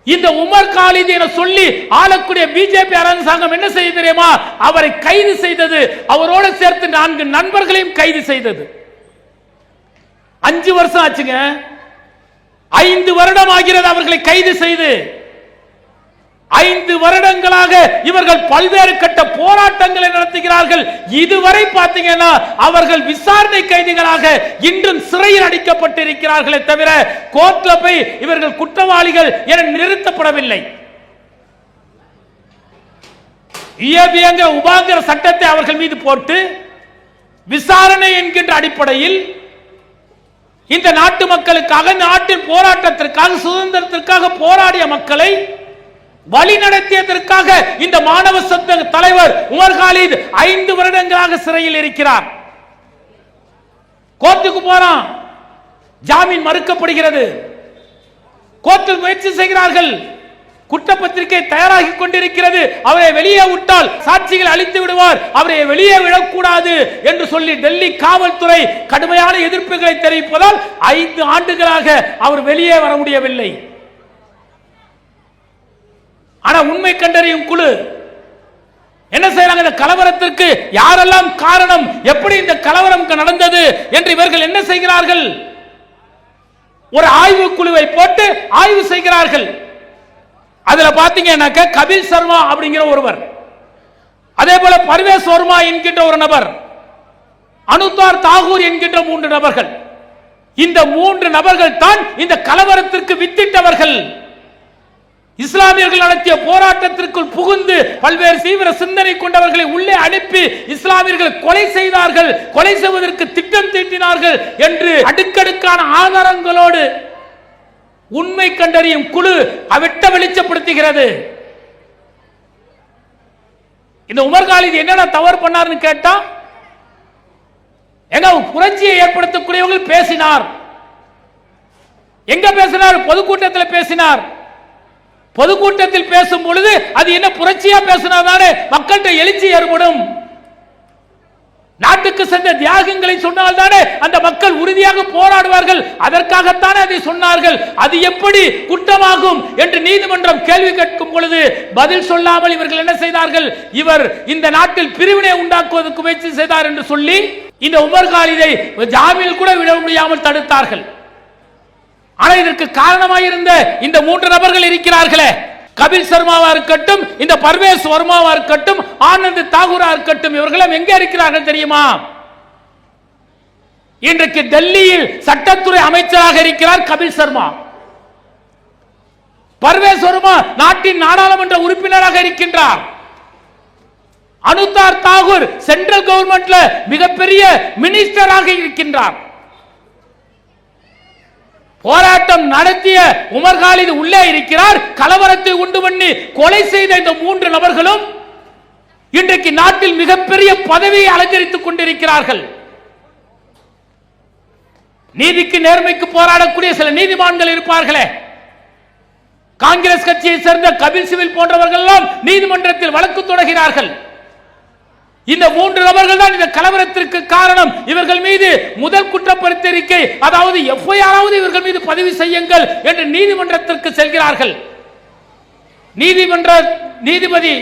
இந்த உமர் காலித் என சொல்லி ஆளக்கூடிய பிஜேபி அரசாங்கம் என்ன செய்ய தெரியுமா? அவரை கைது செய்தது. அவரோடு சேர்த்து 4 நண்பர்களையும் கைது செய்தது. 5 வருஷம் ஆச்சுங்க. 5 வருடம் ஆகிறது அவர்களை கைது செய்து. 5 வருடங்களாக இவர்கள் பல்வேறு கட்ட போராட்டங்களை நடத்துகிறார்கள். இதுவரை பார்த்தீங்கன்னா அவர்கள் விசாரணை கைதிகளாக இன்றும் சிறையில் அடைக்கப்பட்டிருக்கிறார்களே தவிர கோர்ட்ல போய் இவர்கள் குற்றவாளிகள் என நிறுத்தப்படவில்லை. உபாங்கர சட்டத்தை அவர்கள் மீது போட்டு விசாரணை என்கின்ற அடிப்படையில் இந்த நாட்டு மக்களுக்காக, நாட்டின் போராட்டத்திற்காக, சுதந்திரத்திற்காக போராடிய மக்களை வழி நடத்தியதற்காக இந்த மாணவ சங்க தலைவர் உமர் காலித் 5 வருடங்களாக சிறையில் இருக்கிறார். கோர்ட்டுக்கு போறான், ஜாமீன் மறுக்கப்படுகிறது. கோர்ட்டில் முயற்சி செய்கிறார்கள், குற்றப்பத்திரிகை தயாராகி கொண்டிருக்கிறது, அவரை வெளியே விட்டால் சாட்சிகள் அழித்து விடுவார், அவரை வெளியே விடக்கூடாது என்று சொல்லி டெல்லி காவல்துறை கடுமையான எதிர்ப்புகளை தெரிவிப்பதால் 5 ஆண்டுகளாக அவர் வெளியே வர முடியவில்லை. ஆனா உண்மை கண்டறியும் குழு என்ன செய்யறாங்க? இந்த கலவரத்திற்கு யாரெல்லாம் காரணம், எப்படி இந்த கலவரம் நடந்தது என்று இவர்கள் என்ன செய்கிறார்கள்? ஒரு ஆய்வு குழுவை போட்டு ஆய்வு செய்கிறார்கள். அதுல பாத்தீங்கன்னா கபில் சர்மா அப்படிங்கிற ஒருவர், அதே போல பர்வேஸ் வர்மா என்கின்ற ஒரு நபர், அனுதார் தாகூர் என்கின்ற 3 நபர்கள். இந்த 3 நபர்கள் தான் இந்த கலவரத்திற்கு வித்திட்டவர்கள். இஸ்லாமியர்கள் நடத்திய போராட்டத்திற்குள் புகுந்து பல்வேறு தீவிர சிந்தனை கொண்டவர்களை உள்ளே அனுப்பி இஸ்லாமியர்கள் கொலை செய்தார்கள், கொலை செய்வதற்கு திட்டம் தீட்டினார்கள் என்று அடுக்கடுக்கான ஆதாரங்களோடு உண்மை கண்டறியும் குழு வெட்ட வெளிச்சப்படுத்துகிறது. இந்த உமர் காலித் என்னென்ன தவறு பண்ணார்னு கேட்டா, எங்க புரட்சியை ஏற்படுத்தக்கூடியவர்கள் பேசினார். எங்க பேசினார்? பொதுக்கூட்டத்தில் பேசினார். பொதுக்கூட்டத்தில் பேசும் பொழுது அது என்ன புரட்சியா பேசினாதானே மக்கள்கிட்ட எழுச்சி ஏற்படும். நாட்டுக்கு சென்ற தியாகங்களை சொன்னால் தானே அந்த மக்கள் உறுதியாக போராடுவார்கள். அதற்காகத்தானே அதை சொன்னார்கள். அது எப்படி குற்றமாகும் என்று நீதிமன்றம் கேள்வி கேட்கும் பொழுது பதில் சொல்லாமல் இவர்கள் என்ன செய்தார்கள்? இவர் இந்த நாட்டில் பிரிவினை உண்டாக்குவதற்கு முயற்சி செய்தார் என்று சொல்லி இந்த உமர் காலிதை ஜாமீனில் கூட விட முடியாமல் தடுத்தார்கள். ஆனால் இதற்கு காரணமாக இருந்த இந்த 3 நபர்கள் இருக்கிறார்களே, கபில் சர்மாவா இருக்கட்டும், இந்த பர்வேஸ் வர்மாவா இருக்கட்டும், ஆனந்த் தாகூரா இருக்கட்டும், இவர்களும் எங்கே இருக்கிறார்கள் தெரியுமா? இன்றைக்கு டெல்லியில் சட்டத்துறை அமைச்சராக இருக்கிறார் கபில் சர்மா. பர்வேஸ் வர்மா நாட்டின் நாடாளுமன்ற உறுப்பினராக இருக்கின்றார். அனுதார் தாகூர் சென்ட்ரல் கவர்மெண்ட்ல மிகப்பெரிய மினிஸ்டராக இருக்கின்றார். போராட்டம் நடத்திய உமர் காலித் உள்ளே இருக்கிறார். கலவரத்தை உண்டு பண்ணி கொலை செய்த இந்த 3 நபர்களும் இன்றைக்கு நாட்டில் மிகப்பெரிய பதவியை அலங்கரித்துக் கொண்டிருக்கிறார்கள். நீதிக்கு நேர்மைக்கு போராடக்கூடிய சில நீதிமான்கள் இருப்பார்களே, காங்கிரஸ் கட்சியை சேர்ந்த கபில் சிபில் போன்றவர்கள் எல்லாம் நீதிமன்றத்தில் வழக்கு தொடர்கிறார்கள். இந்த 3 நபர்கள் தான் இந்த கலவரத்திற்கு காரணம். இவர்கள் மீது முதல் குற்றப்பத்திரிகை, அதாவது எஃப்ஐஆராவது இவர்கள் மீது பதிவு செய்யுங்கள் என்று நீதிமன்றத்திற்கு செல்கிறார்கள். நீதிபதி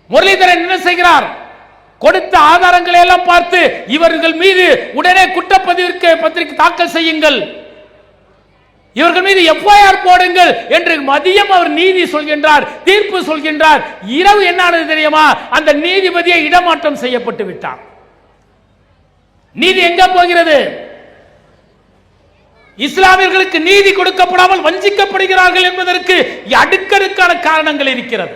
முரளிதரன் என்ன செய்கிறார்? கொடுத்த ஆதாரங்களை எல்லாம் பார்த்து இவர்கள் மீது உடனே குற்றப்பத்திரிகை தாக்கல் செய்யுங்கள், இவர்கள் மீது எஃப்ஐஆர் போடுங்கள் என்று மதியம் அவர் நீதி சொல்கின்றார், தீர்ப்பு சொல்கின்றார். இரவு என்ன ஆனது தெரியுமா? அந்த நீதிபதியை இடமாற்றம் செய்யப்பட்டு விட்டார். நீதி எங்க போகிறது? இஸ்லாமியர்களுக்கு நீதி கொடுக்கப்படாமல் வஞ்சிக்கப்படுகிறார்கள் என்பதற்கு அடுக்கடுக்கான காரணங்கள் இருக்கிறது.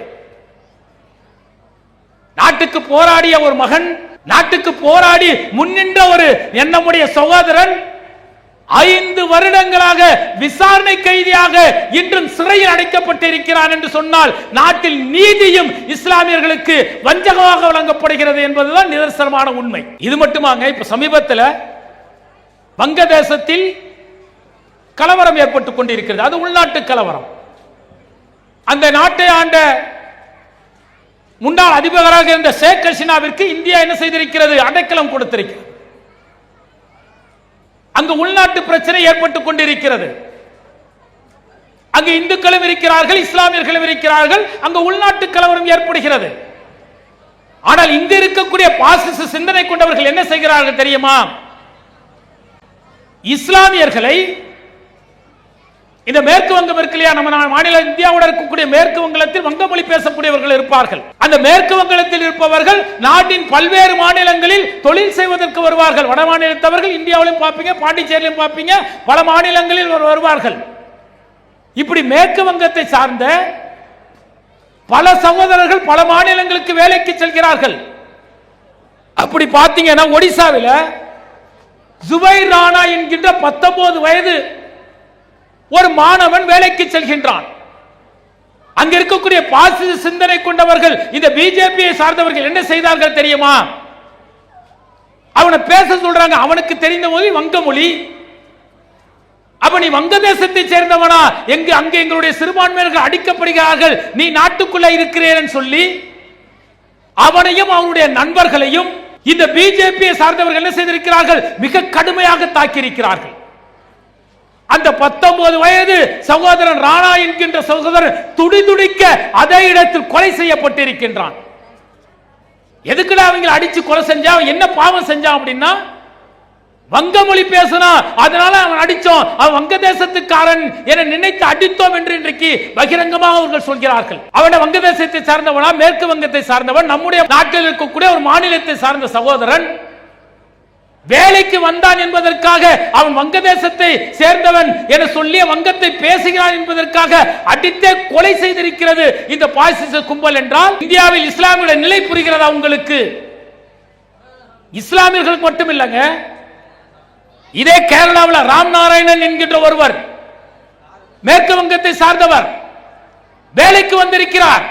நாட்டுக்கு போராடிய ஒரு மகன், நாட்டுக்கு போராடி முன்னின்ற ஒரு நம்முடைய சகோதரன் 5 வருடங்களாக விசாரணை கைதியாக இன்றும் சிறையில் அடைக்கப்பட்டிருக்கிறான் என்று சொன்னால் நாட்டில் நீதியும் இஸ்லாமியர்களுக்கு வஞ்சகமாக வழங்கப்படுகிறது என்பதுதான் நிதர்சனமான உண்மை. இது மட்டுமாங்க, இப்ப சமீபத்தில் வங்கதேசத்தில் கலவரம் ஏற்பட்டுக் கொண்டிருக்கிறது. அது உள்நாட்டு கலவரம். அந்த நாட்டை ஆண்ட முன்னாள் அதிபராக இருந்த ஷேக் ஹசீனாவிற்கு இந்தியா என்ன செய்திருக்கிறது? அடைக்கலம் கொடுத்திருக்கிறது. அங்கு உள்நாட்டு பிரச்சனை ஏற்பட்டுக் கொண்டிருக்கிறது. அங்கு இந்துக்களும் இருக்கிறார்கள், இஸ்லாமியர்களும் இருக்கிறார்கள். அங்கு உள்நாட்டு கலவரம் ஏற்படுகிறது. ஆனால் இங்கு இருக்கக்கூடிய பாசிச சிந்தனை கொண்டவர்கள் என்ன செய்கிறார்கள் தெரியுமா? இஸ்லாமியர்களை இந்த மேற்கு வங்கம் இருக்கு இல்லையா, நம்ம மாநில இந்தியாவோட இருக்கக்கூடிய மேற்கு வங்கத்தில் வங்க மொழி பேசக்கூடியவர்கள் இருப்பார்கள். அந்த மேற்கு வங்கத்தில் இருப்பவர்கள் நாட்டின் பல்வேறு மாநிலங்களில் தொழில் செய்வதற்கு வருவார்கள். வட மாநிலத்தவர்கள் இந்தியாவிலும் பார்ப்பீங்க, பாண்டிச்சேரியிலும் பார்ப்பீங்க, பல மாநிலங்களில் வருவார்கள். இப்படி மேற்கு வங்கத்தை சார்ந்த பல சகோதரர்கள் பல மாநிலங்களுக்கு வேலைக்கு செல்கிறார்கள். அப்படி பார்த்தீங்கன்னா ஒடிசாவில் ஜுபைர் ராணா என்கின்ற 19 வயது ஒரு மாணவன் வேலைக்கு செல்கின்றான். அங்க இருக்கக்கூடிய பாசிச சிந்தனை கொண்டவர்கள் இந்த பிஜேபியை சார்ந்தவர்கள் என்ன செய்தார்கள் தெரியுமா? அவனை பேச சொல்றாங்க. அவனுக்கு தெரிந்த மொழி வங்க மொழி. அப்ப நீ வங்கதேசத்தை சேர்ந்தவனா? அங்க எங்களுடைய சிறுபான்மையினர்கள் அடிக்கப்படுகிறார்கள், நீ நாட்டுக்குள்ள இருக்கிறேன் சொல்லி அவனையும் அவனுடைய நண்பர்களையும் இந்த பிஜேபியை சார்ந்தவர்கள் என்ன செய்திருக்கிறார்கள்? மிக கடுமையாக தாக்கியிருக்கிறார்கள். அந்த 19 வயது சகோதரன் ராணா என்கின்ற சகோதரன் துடிதுடிக்க அதே இடத்தில் கொலை செய்யப்பட்டிருக்கின்றான். எதுக்குடா அவங்க அடிச்சு கொலை செஞ்சா? என்ன பாவம் செஞ்சான் அப்படின்னா, வங்க மொழி பேசினா அதனால அவன் அடிச்சோம், அவன் வங்கதேசத்துக்காரன் என நினைத்து அடித்தோம் என்று இன்றைக்கு பகிரங்கமாக அவர்கள் சொல்கிறார்கள். அவனை வங்கதேசத்தை சார்ந்தவனா, மேற்கு வங்கத்தை சார்ந்தவன், நம்முடைய நாட்டில் இருக்கக்கூடிய ஒரு மாநிலத்தை சார்ந்த சகோதரன் வேலைக்கு வந்தான் என்பதற்காக அவன் வங்கதேசத்தை சேர்ந்தவன் என சொல்லி வங்கத்தை பேசுகிறான் என்பதற்காக அடித்தே கொலை செய்திருக்கிறது இந்த பாசிச கும்பல் என்றால் இந்தியாவில் இஸ்லாமிய நிலை புரிகிறதா உங்களுக்கு? இஸ்லாமியர்களுக்கு மட்டும் இல்லங்க, இதே கேரளாவில் ராம் நாராயணன் என்கின்ற ஒருவர் மேற்கு வங்கத்தை சார்ந்தவர் வேலைக்கு வந்திருக்கிறார்.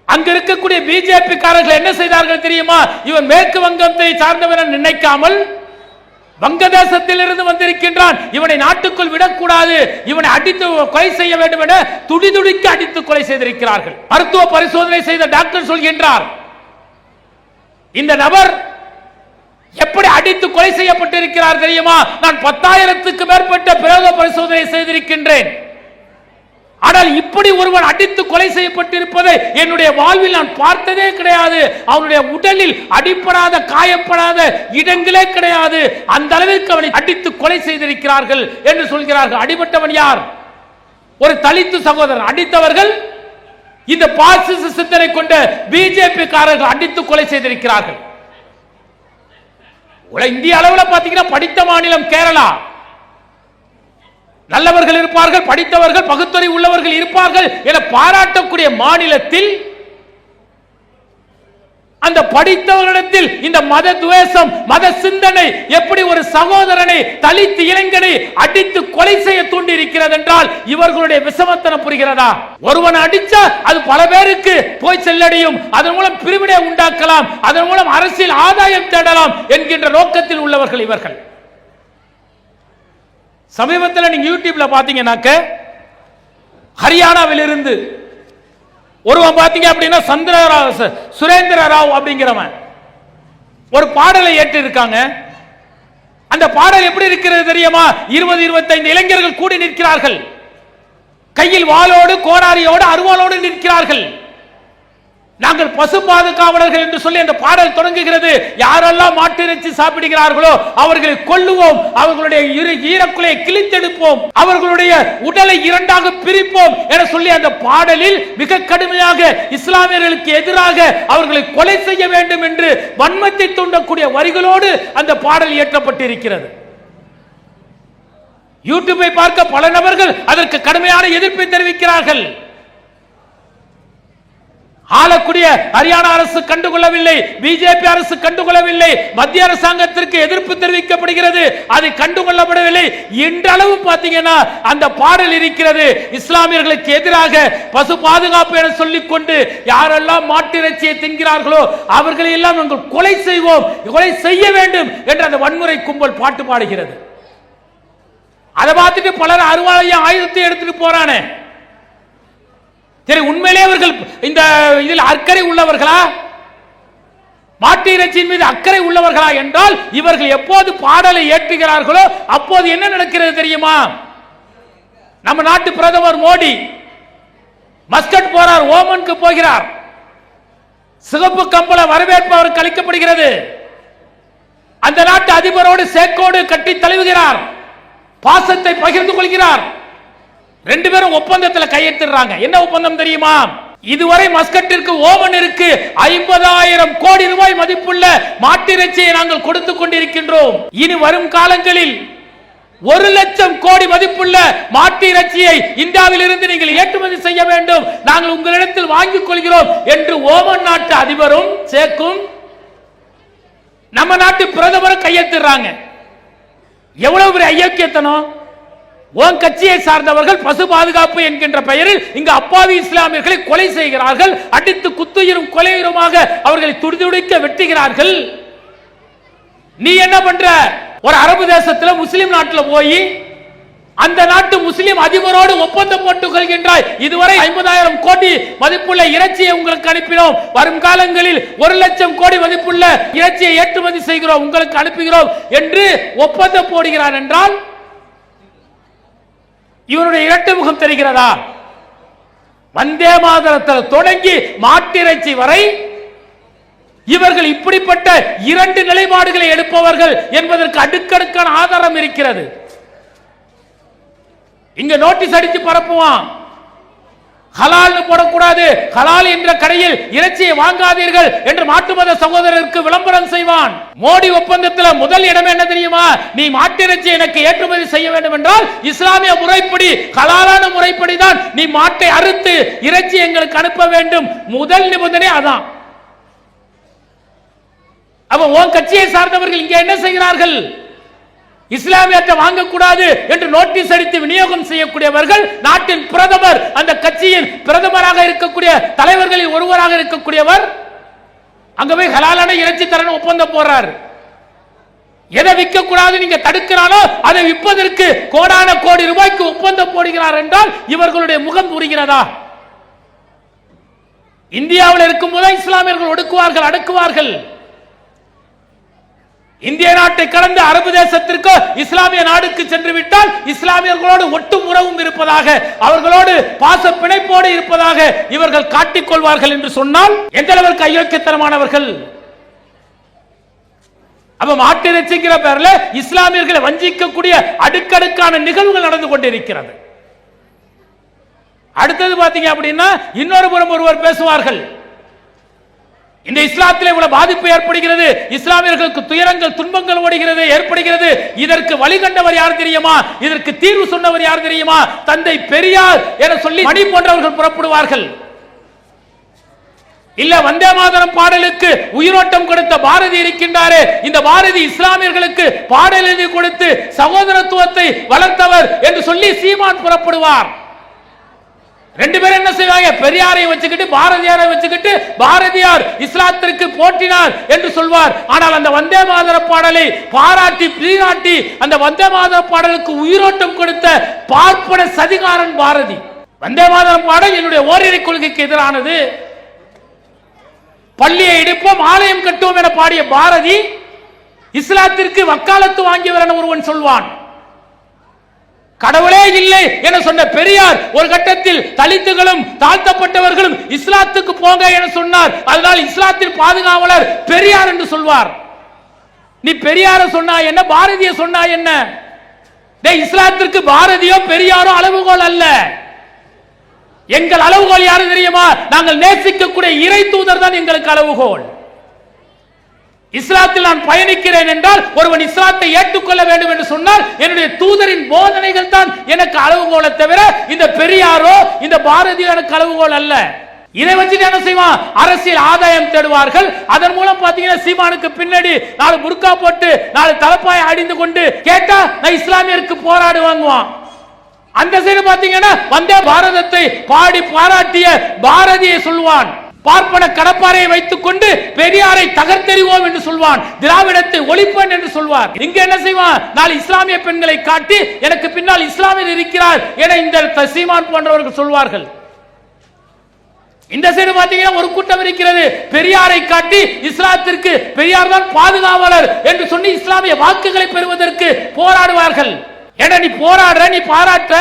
அங்க இருக்கக்கூடிய பிஜேபி காரர்கள் என்ன செய்தார்கள் தெரியுமா? இவன் மேற்கு வங்கத்தை சார்ந்தவன் நினைக்காமல் வங்கதேசத்தில் இருந்து வந்திருக்கின்றான், இவனை நாட்டுக்குள் விடக்கூடாது, இவனை அடித்து கொலை செய்ய வேண்டும் என துடிதுடிக்க அடித்து கொலை செய்திருக்கிறார்கள். மருத்துவ பரிசோதனை செய்த டாக்டர் சொல்கின்றார், இந்த நபர் எப்படி அடித்து கொலை செய்யப்பட்டிருக்கிறார் தெரியுமா? நான் 10,000க்கு மேற்பட்ட பிரேத பரிசோதனை செய்திருக்கின்றேன், ஆனால் இப்படி ஒருவன் அடித்து கொலை செய்யப்பட்டிருப்பதை என்னுடைய வாழ்வில் நான் பார்த்ததே கிடையாது. அவனுடைய உடலில் அடிப்படாத காயப்படாத இடங்களே கிடையாது. அந்த அளவிற்கு அவனை அடித்து கொலை செய்திருக்கிறார்கள் என்று சொல்கிறார்கள். அடிபட்டவன் யார்? ஒரு தலித்து சகோதரன். அடித்தவர்கள் இந்த பாசிச சிந்தனை கொண்ட பிஜேபி காரர்கள் அடித்து கொலை செய்திருக்கிறார்கள். இந்திய அளவில் பார்த்தீங்கன்னா படித்த மாநிலம் கேரளா. நல்லவர்கள் இருப்பார்கள், படித்தவர்கள், பகுத்தறிவு உள்ளவர்கள் இருப்பார்கள் என பாராட்டக்கூடிய மாநிலத்தில் அந்த படித்தவர்களிடத்தில் இந்த மத துவேஷம், மத சிந்தனை எப்படி ஒரு சகோதரனை, தலித் இளைஞனை அடித்து கொலை செய்ய தூண்டி இருக்கிறது என்றால் இவர்களுடைய விஷமத்தனம் புரிகிறதா? ஒருவன் அடிச்சா அது பல பேருக்கு போய் செல்லடையும், அதன் மூலம் பிரிவினை உண்டாக்கலாம், அதன் மூலம் அரசியல் ஆதாயம் தேடலாம் என்கின்ற நோக்கத்தில் உள்ளவர்கள் இவர்கள். சமீபத்தில் நீங்க யூடியூப்ல பாத்தீங்கன்னாக்க ஹரியானாவில் இருந்து ஒருவன் பாத்தீங்க அப்படின்னா சுரேந்திர ராவ் அப்படிங்கிறவன் ஒரு பாடலை ஏற்று இருக்காங்க. அந்த பாடல் எப்படி இருக்கிறது தெரியுமா? 20-25 இளைஞர்கள் கூடி நிற்கிறார்கள், கையில் வாளோடு கோடாரியோடு அருவாளோடு நிற்கிறார்கள். நாங்கள் பசு பாதுகாவலர்கள் என்று சொல்லி அந்த பாடல் தொடங்குகிறது. யாரெல்லாம் மாட்டிறைச்சி சாப்பிடுகிறார்களோ அவர்களை கொல்லுவோம், அவர்களுடைய ஈரக்குலையை கிழித்தெடுப்போம், அவர்களுடைய உடலை இரண்டாக பிரிப்போம் என சொல்லி அந்த பாடலில் மிக கடுமையாக இஸ்லாமியர்களுக்கு எதிராக அவர்களை கொலை செய்ய வேண்டும் என்று வன்மத்தை தூண்டக்கூடிய வரிகளோடு அந்த பாடல் இயற்றப்பட்டிருக்கிறது. யூடியூபை பார்க்க பல நபர்கள் அதற்கு கடுமையான எதிர்ப்பை தெரிவிக்கிறார்கள். ஆளக்கூடிய ஹரியானா அரசு கண்டுகொள்ளவில்லை, பிஜேபி அரசு கண்டுகொள்ளவில்லை, மத்திய அரசாங்கத்திற்கு எதிர்ப்பு தெரிவிக்கப்படுகிறது, அது கண்டுகொள்ளப்படவில்லை. இன்றளவு பார்த்தீங்கன்னா அந்த பாடல் இருக்கிறது. இஸ்லாமியர்களுக்கு எதிராக பசு பாதுகாப்பு என சொல்லிக் கொண்டு யாரெல்லாம் மாட்டிறைச்சியை தின்கிறார்களோ அவர்களை எல்லாம் நாங்கள் கொலை செய்வோம், கொலை செய்ய வேண்டும் என்று அந்த வன்முறை கும்பல் பாட்டு பாடுகிறது. அதை பார்த்துட்டு பலர் அருவாளையும் ஆயுதத்தை எடுத்துட்டு போறானே. சரி, உண்மையிலே அவர்கள் இந்த இதில் அக்கறை உள்ளவர்களா, மாட்டு இறைச்சியின் மீது அக்கறை உள்ளவர்களா என்றால் இவர்கள் எப்போது பாடலை ஏற்றுகிறார்களோ அப்போது என்ன நடக்கிறது தெரியுமா? நம்ம நாட்டு பிரதமர் மோடி மஸ்கட் போறார், ஓமனுக்கு போகிறார். சிகப்பு கம்பள வரவேற்பு அவருக்கு அளிக்கப்படுகிறது. அந்த நாட்டு அதிபரோடு சேக்கோடு கட்டி தழுவுகிறார், பாசத்தை பகிர்ந்து கொள்கிறார். ரெண்டு பேரும் ஒப்பந்தத்தில் கையெழுத்திடுறாங்க. என்ன ஒப்பந்தம் தெரியுமா? இதுவரை மஸ்கட்டிற்கு ஓமனிற்கு 50,000 கோடி ரூபாய் மதிப்புள்ள மாட்டிறைச்சியை நாங்கள் கொடுத்துக் கொண்டிருக்கின்றோம். இனி வரும் காலங்களில் 1,00,000 கோடி மதிப்புள்ள மாட்டு இறைச்சியை இந்தியாவில் இருந்து நீங்கள் ஏற்றுமதி செய்ய வேண்டும், நாங்கள் உங்களிடத்தில் வாங்கிக் கொள்கிறோம் என்று ஓமன் நாட்டு அதிபரும் சேக்கும் நம்ம நாட்டு பிரதமரும் கையெழுத்திடுறாங்க. எவ்வளவு பெரிய ஐயோக்கியத்தனம்! உன் கட்சியை சார்ந்தவர்கள் பசு பாதுகாப்பு என்கின்ற பெயரில் இங்கு அப்பாவி இஸ்லாமியர்களை கொலை செய்கிறார்கள், அடித்து குத்துயிரும் கொலையுருமாக அவர்களை துடிதுடிக்க வெட்டுகிறார்கள். நீ என்ன பண்ற? ஒரு அரபு தேசத்தில் முஸ்லிம் நாட்டில் போய் அந்த நாட்டு முஸ்லிம் அதிபரோடு ஒப்பந்தம் போட்டுக் கொள்கின்றாய். இதுவரை 50,000 கோடி மதிப்புள்ள இறைச்சியை உங்களுக்கு அனுப்பினோம், வரும் காலங்களில் 1,00,000 கோடி மதிப்புள்ள இறைச்சியை ஏற்றுமதி செய்கிறோம், உங்களுக்கு அனுப்புகிறோம் என்று ஒப்பந்தம் போடுகிறான் என்றால் இவருடைய இரட்டை முகம் தெரிகிறதா? வந்தே மாதரத்தில் தொடங்கி மாட்டிறைச்சி வரை இவர்கள் இப்படிப்பட்ட 2 நிலைப்பாடுகளை எடுப்பவர்கள் என்பதற்கு அடுக்கடுக்கான ஆதாரம் இருக்கிறது. இங்க நோட்டீஸ் அடித்து பரப்புவான், ஹலால் போடக்கூடாது, ஹலால் என்ற கடையில் இறைச்சியை வாங்காதீர்கள் என்று மாட்டு மத சகோதரருக்கு விளம்பரம் செய்வான். மோடி ஒப்பந்தத்தில் முதல் இடம் என்ன தெரியுமா? நீ மாட்டு இறைச்சி எனக்கு ஏற்றுமதி செய்ய வேண்டும் என்றால் இஸ்லாமிய முறைப்படி, ஹலாலான முறைப்படி தான் நீ மாட்டை அறுத்து இறைச்சி எங்களுக்கு அனுப்ப வேண்டும். முதல் நிபந்தனை அதான். அப்ப உன் கட்சியை சார்ந்தவர்கள் இங்க என்ன செய்கிறார்கள்? இஸ்லாமியத்தை வாங்கக்கூடாது என்று நோட்டீஸ் அடித்து விநியோகம் செய்யக்கூடியவர்கள் நாட்டின் பிரதமர், அந்த கட்சியின் பிரதமராக இருக்கக்கூடிய தலைவர்களில் ஒருவராக இருக்கக்கூடியவர் அங்க போய் ஹலாலான இறைச்சி தரணும் ஒப்பந்தம் போடுறார். எதை விற்க கூடாது நீங்க தடுக்கிறானோ அதை விற்பதற்கு கோடான கோடி ரூபாய்க்கு ஒப்பந்தம் போடுகிறார் என்றால் இவர்களுடைய முகம் புரிகிறதா? இந்தியாவில் இருக்கும் போது இஸ்லாமியர்கள் ஒடுக்குவார்கள், அடக்குவார்கள். இந்திய நாட்டை கடந்த அரபு தேசத்திற்கு இஸ்லாமிய நாடுக்கு சென்று விட்டால் இஸ்லாமியர்களோடு ஒட்டும் உறவும் இருப்பதாக, அவர்களோடு பாச பிணைப்போடு இருப்பதாக இவர்கள் காட்டிக் கொள்வார்கள் என்று சொன்னால் எந்த அளவிற்கு அயோக்கியத்தனமானவர்கள்! அப்ப மாட்டிறைச்சிங்கிற பேர்ல இஸ்லாமியர்களை வஞ்சிக்கக்கூடிய அடுக்கடுக்கான நிகழ்வுகள் நடந்து கொண்டிருக்கிறது. அடுத்தது பாத்தீங்க அப்படின்னா இன்னொரு புறம் ஒருவர் பேசுவார்கள், இந்த இஸ்லாத்தில் இவ்வளவு பாதிப்பு ஏற்படுகிறது, இஸ்லாமியர்களுக்கு துயரங்கள் துன்பங்கள் ஓடுகிறது ஏற்படுகிறது, இதற்கு வழிகண்டவர் யார் தெரியுமா? இதற்கு தீர்வு சொன்னவர் யார் தெரியுமா? தந்தை பெரியார் என சொல்லி மணி போன்றவர்கள் புறப்படுவார்கள். இல்ல வந்தே மாதரம் பாடலுக்கு உயிரோட்டம் கொடுத்த பாரதி இருக்கின்றாரே, இந்த பாரதி இஸ்லாமியர்களுக்கு பாடல் எழுதி கொடுத்து சகோதரத்துவத்தை வளர்த்தவர் என்று சொல்லி சீமான் புறப்படுவார். ரெண்டு பேரும் என்ன செய்வாங்க? பெரியாரை வச்சுக்கிட்டு பாரதியாரை வச்சுக்கிட்டு பாரதியார் இஸ்லாத்திற்கு போற்றினார் என்று சொல்வார். ஆனால் அந்த வந்தே மாதர பாடலை பாராட்டி பீராட்டி அந்த வந்தே மாதர பாடலுக்கு உயிரோட்டம் கொடுத்த பார்ப்பன சதிகாரன் பாரதி. வந்தே மாதரம் பாடல் என்னுடைய ஓரிரை கொள்கைக்கு எதிரானது, பள்ளியை இடிப்போம் ஆலயம் கட்டுவோம் என பாடிய பாரதி இஸ்லாத்திற்கு வக்காலத்து வாங்கியவர் என ஒருவன் சொல்வான். கடவுளே இல்லை என சொன்ன பெரியார் ஒரு கட்டத்தில் தலித்துகளும் தாழ்த்தப்பட்டவர்களும் இஸ்லாத்துக்கு போங்க என சொன்னார். அதனால் இஸ்லாத்தின் பாதுகாவலர் பெரியார் என்று சொல்வார். நீ பெரியார சொன்னா என்ன, பாரதிய சொன்னா என்ன? இஸ்லாத்திற்கு பாரதியோ பெரியாரோ அளவுகோல் அல்ல. எங்கள் அளவுகோல் யாரு தெரியுமா? நாங்கள் நேசிக்கக்கூடிய இறை தூதர் தான் எங்களுக்கு அளவுகோல். இஸ்லாத்தில் நான் பயணிக்கிறேன் என்றால் ஒருவன் இஸ்லாத்தை ஏற்றுக்கொள்ள வேண்டும் என்று சொன்னால் என்னுடைய தூதரின் போதனைகள் தான் எனக்கு அளவுகோலை தவிர இந்த பெரியாரோ இந்த பாரதியோ எனக்கு அளவுகோல் அல்ல. இதை வச்சுட்டு என்ன செய்வான்? அரசியல் ஆதாயம் தேடுவார்கள். அதன் மூலம் பாத்தீங்கன்னா சீமானுக்கு பின்னாடி 4 புர்கா போட்டு 4 தலப்பாய் அடிந்து கொண்டு கேட்டா நான் இஸ்லாமியருக்கு போராடு வாங்குவான். அந்த சைடு பாத்தீங்கன்னா வந்தே பாரதத்தை பாடி பாராட்டிய பாரதியை சொல்வான். பார்ப்பன கடப்பாறையை வைத்துக் கொண்டு பெரியாரை தகர்த்தெறிவோம் என்று சொல்வான். திராவிடத்தை ஒழிப்பன் என்று சொல்வார். இங்க என்ன செய்வான்? 4 இஸ்லாமிய பெண்களை காட்டி எனக்கு பின்னால் இஸ்லாமியர் இருக்கிறார் என இந்த சீமான் போன்றவர்கள் சொல்வார்கள். இந்த சைடு பாத்தீங்கன்னா ஒரு கூட்டம் இருக்கிறது, பெரியாரை காட்டி இஸ்லாத்திற்கு பெரியார் தான் பாதுகாவலர் என்று சொல்லி இஸ்லாமிய வாக்குகளை பெறுவதற்கு போராடுவார்கள். என நீ போராடுற, நீ பாராட்ட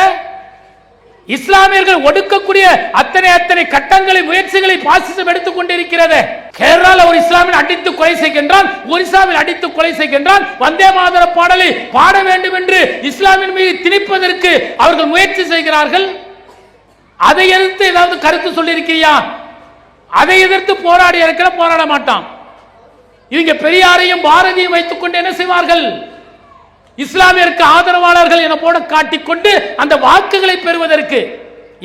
இஸ்லாமியர்கள் ஒடுக்கக்கூடிய அத்தனை கட்டங்களை முயற்சிகளை பாசிசம் எடுத்துக் கொண்டிருக்கிறது. கேரளாவில் ஒரு இஸ்லாமியன் அடித்து கொலை செய்கின்றான், ஒரிசாவில் அடித்து கொலை செய்கின்றான். வந்தே மாதர பாடலை பாட வேண்டும் என்று இஸ்லாமின் மீது திணிப்பதற்கு அவர்கள் முயற்சி செய்கிறார்கள். அதை எதிர்த்து ஏதாவது கருத்து சொல்லி இருக்கியா? அதை எதிர்த்து போராடி இருக்கிற போராட மாட்டான். இவங்க பெரியாரையும் பாரதியும் வைத்துக் கொண்டு என்ன செய்வார்கள்? இஸ்லாமியருக்கு ஆதரவாளர்கள் என போட காட்டிக்கொண்டு அந்த வாக்குகளை பெறுவதற்கு,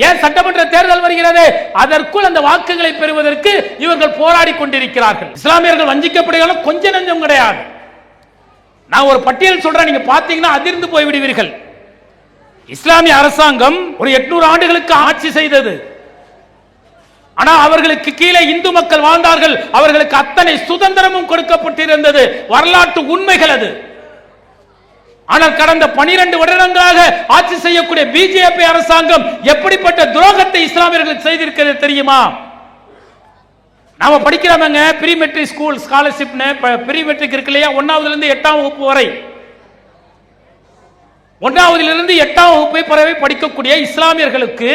ஏன் சட்டமன்ற தேர்தல் வருகிறது, அதற்குள் அந்த வாக்குகளை பெறுவதற்கு இவர்கள் போராடி கொண்டிருக்கிறார்கள். இஸ்லாமியர்கள் வஞ்சிக்கப்படுகிறார்கள், கொஞ்ச நஞ்சம் கிடையாது. நான் ஒரு பட்டியல் சொல்றேன், நீங்க பாத்தீங்கன்னா அதிர்ந்து போய்விடுவீர்கள். இஸ்லாமிய அரசாங்கம் ஒரு 800 ஆண்டுகளுக்கு ஆட்சி செய்தது. ஆனா அவர்களுக்கு கீழே இந்து மக்கள் வாழ்ந்தார்கள். அவர்களுக்கு அத்தனை சுதந்திரமும் கொடுக்கப்பட்டிருந்தது. வரலாற்று உண்மைகள் அது. ஆனால் கடந்த 12 வருடங்களாக ஆட்சி செய்யக்கூடிய பிஜேபி அரசாங்கம் எப்படிப்பட்ட துரோகத்தை இஸ்லாமியர்களுக்கு செய்திருக்கிறது தெரியுமா? நாம படிக்கிறவங்க pre matric school scholarship, pre matric இருக்கு இல்லையா, 1வது இருந்து 8ஆம் வகுப்பு வரை, 1வதிலிருந்து 8ஆம் வகுப்பை பரவி படிக்கக்கூடிய இஸ்லாமியர்களுக்கு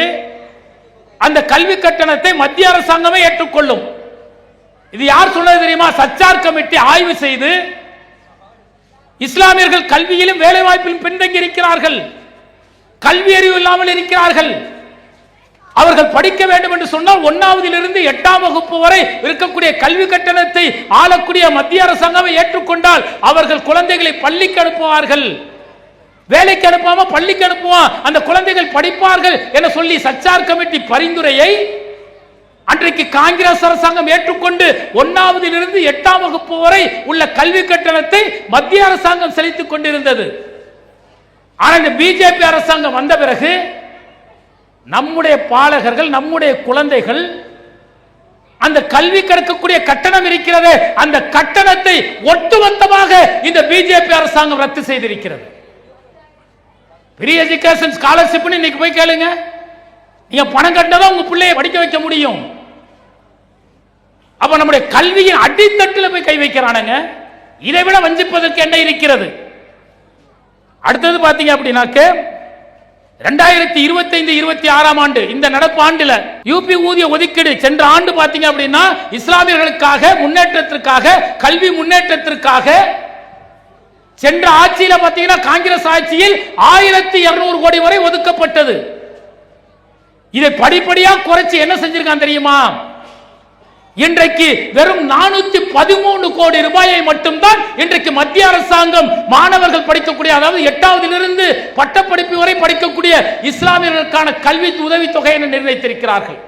அந்த கல்வி கட்டணத்தை மத்திய அரசாங்கமே ஏற்றுக்கொள்ளும். இது யார் சொன்னது தெரியுமா? சச்சார் கமிட்டி ஆய்வு செய்து இஸ்லாமியர்கள் கல்வியிலும் வேலை வாய்ப்பிலும் பின்தங்கி இருக்கிறார்கள், கல்வி அறிவு இல்லாமல் இருக்கிறார்கள். அவர்கள் படிக்க வேண்டும் என்று சொன்னால் 1வதிலிருந்து 8ஆம் வகுப்பு வரை இருக்கக்கூடிய கல்வி கட்டணத்தை ஆளக்கூடிய மத்திய அரசாங்கமே ஏற்றுக்கொண்டால் அவர்கள் குழந்தைகளை பள்ளிக்கு அனுப்புவார்கள். வேலைக்கு அனுப்பாம பள்ளிக்கு அனுப்புவான், அந்த குழந்தைகள் படிப்பார்கள் என சொல்லி சச்சார் கமிட்டி பரிந்துரையை அன்றைக்கு காங்கிரஸ் அரசாங்கம் ஏற்றுக்கொண்டு 1வதிலிருந்து 8ஆம் வகுப்பு வரை உள்ள கல்வி கட்டணத்தை மத்திய அரசாங்கம் செலுத்திக் கொண்டிருந்தது. ஆனால் இந்த பிஜேபி அரசாங்கம் வந்த பிறகு நம்முடைய பாலகர்கள், நம்முடைய குழந்தைகள் அந்த கல்வி கற்கக்கூடிய கட்டணம் இருக்கிறது, அந்த கட்டணத்தை ஒட்டுமொத்தமாக இந்த பிஜேபி அரசாங்கம் ரத்து செய்திருக்கிறது. ஃப்ரீ எஜுகேஷன் ஸ்காலர்ஷிப் இன்னைக்கு போய் கேளுங்க, நீங்க பணம் கட்டினதான் உங்க பிள்ளையை படிக்க வைக்க முடியும். அப்ப நம்முடைய கல்வியின் அடித்தட்டில் போய் கை வைக்கிறானுங்க. இதை விட வஞ்சிப்பதற்கு என்ன இருக்கிறது? அடுத்தது பாத்தீங்க அப்படின்னாக்க 2025-26ஆம் ஆண்டு, இந்த நடப்பு ஆண்டுல யூபி ஊதிய ஒதுக்கீடு சென்ற ஆண்டு பாத்தீங்க அப்படின்னா இஸ்லாமியர்களுக்காக முன்னேற்றத்திற்காக, கல்வி முன்னேற்றத்திற்காக சென்ற ஆட்சியில பாத்தீங்கன்னா காங்கிரஸ் ஆட்சியில் 1200 கோடி வரை ஒதுக்கப்பட்டது. இதை படிப்படியா குறைச்சு என்ன செஞ்சிருக்கான் தெரியுமா? இன்றைக்கு வெறும் 413 கோடி ரூபாயை மட்டும்தான் இன்றைக்கு மத்திய அரசாங்கம் மாணவர்கள் படிக்கக்கூடிய, அதாவது 8வதிலிருந்து பட்டப்படிப்பு வரை படிக்கக்கூடிய இஸ்லாமியர்களுக்கான கல்வி உதவி தொகை என நிர்ணயித்திருக்கிறார்கள்.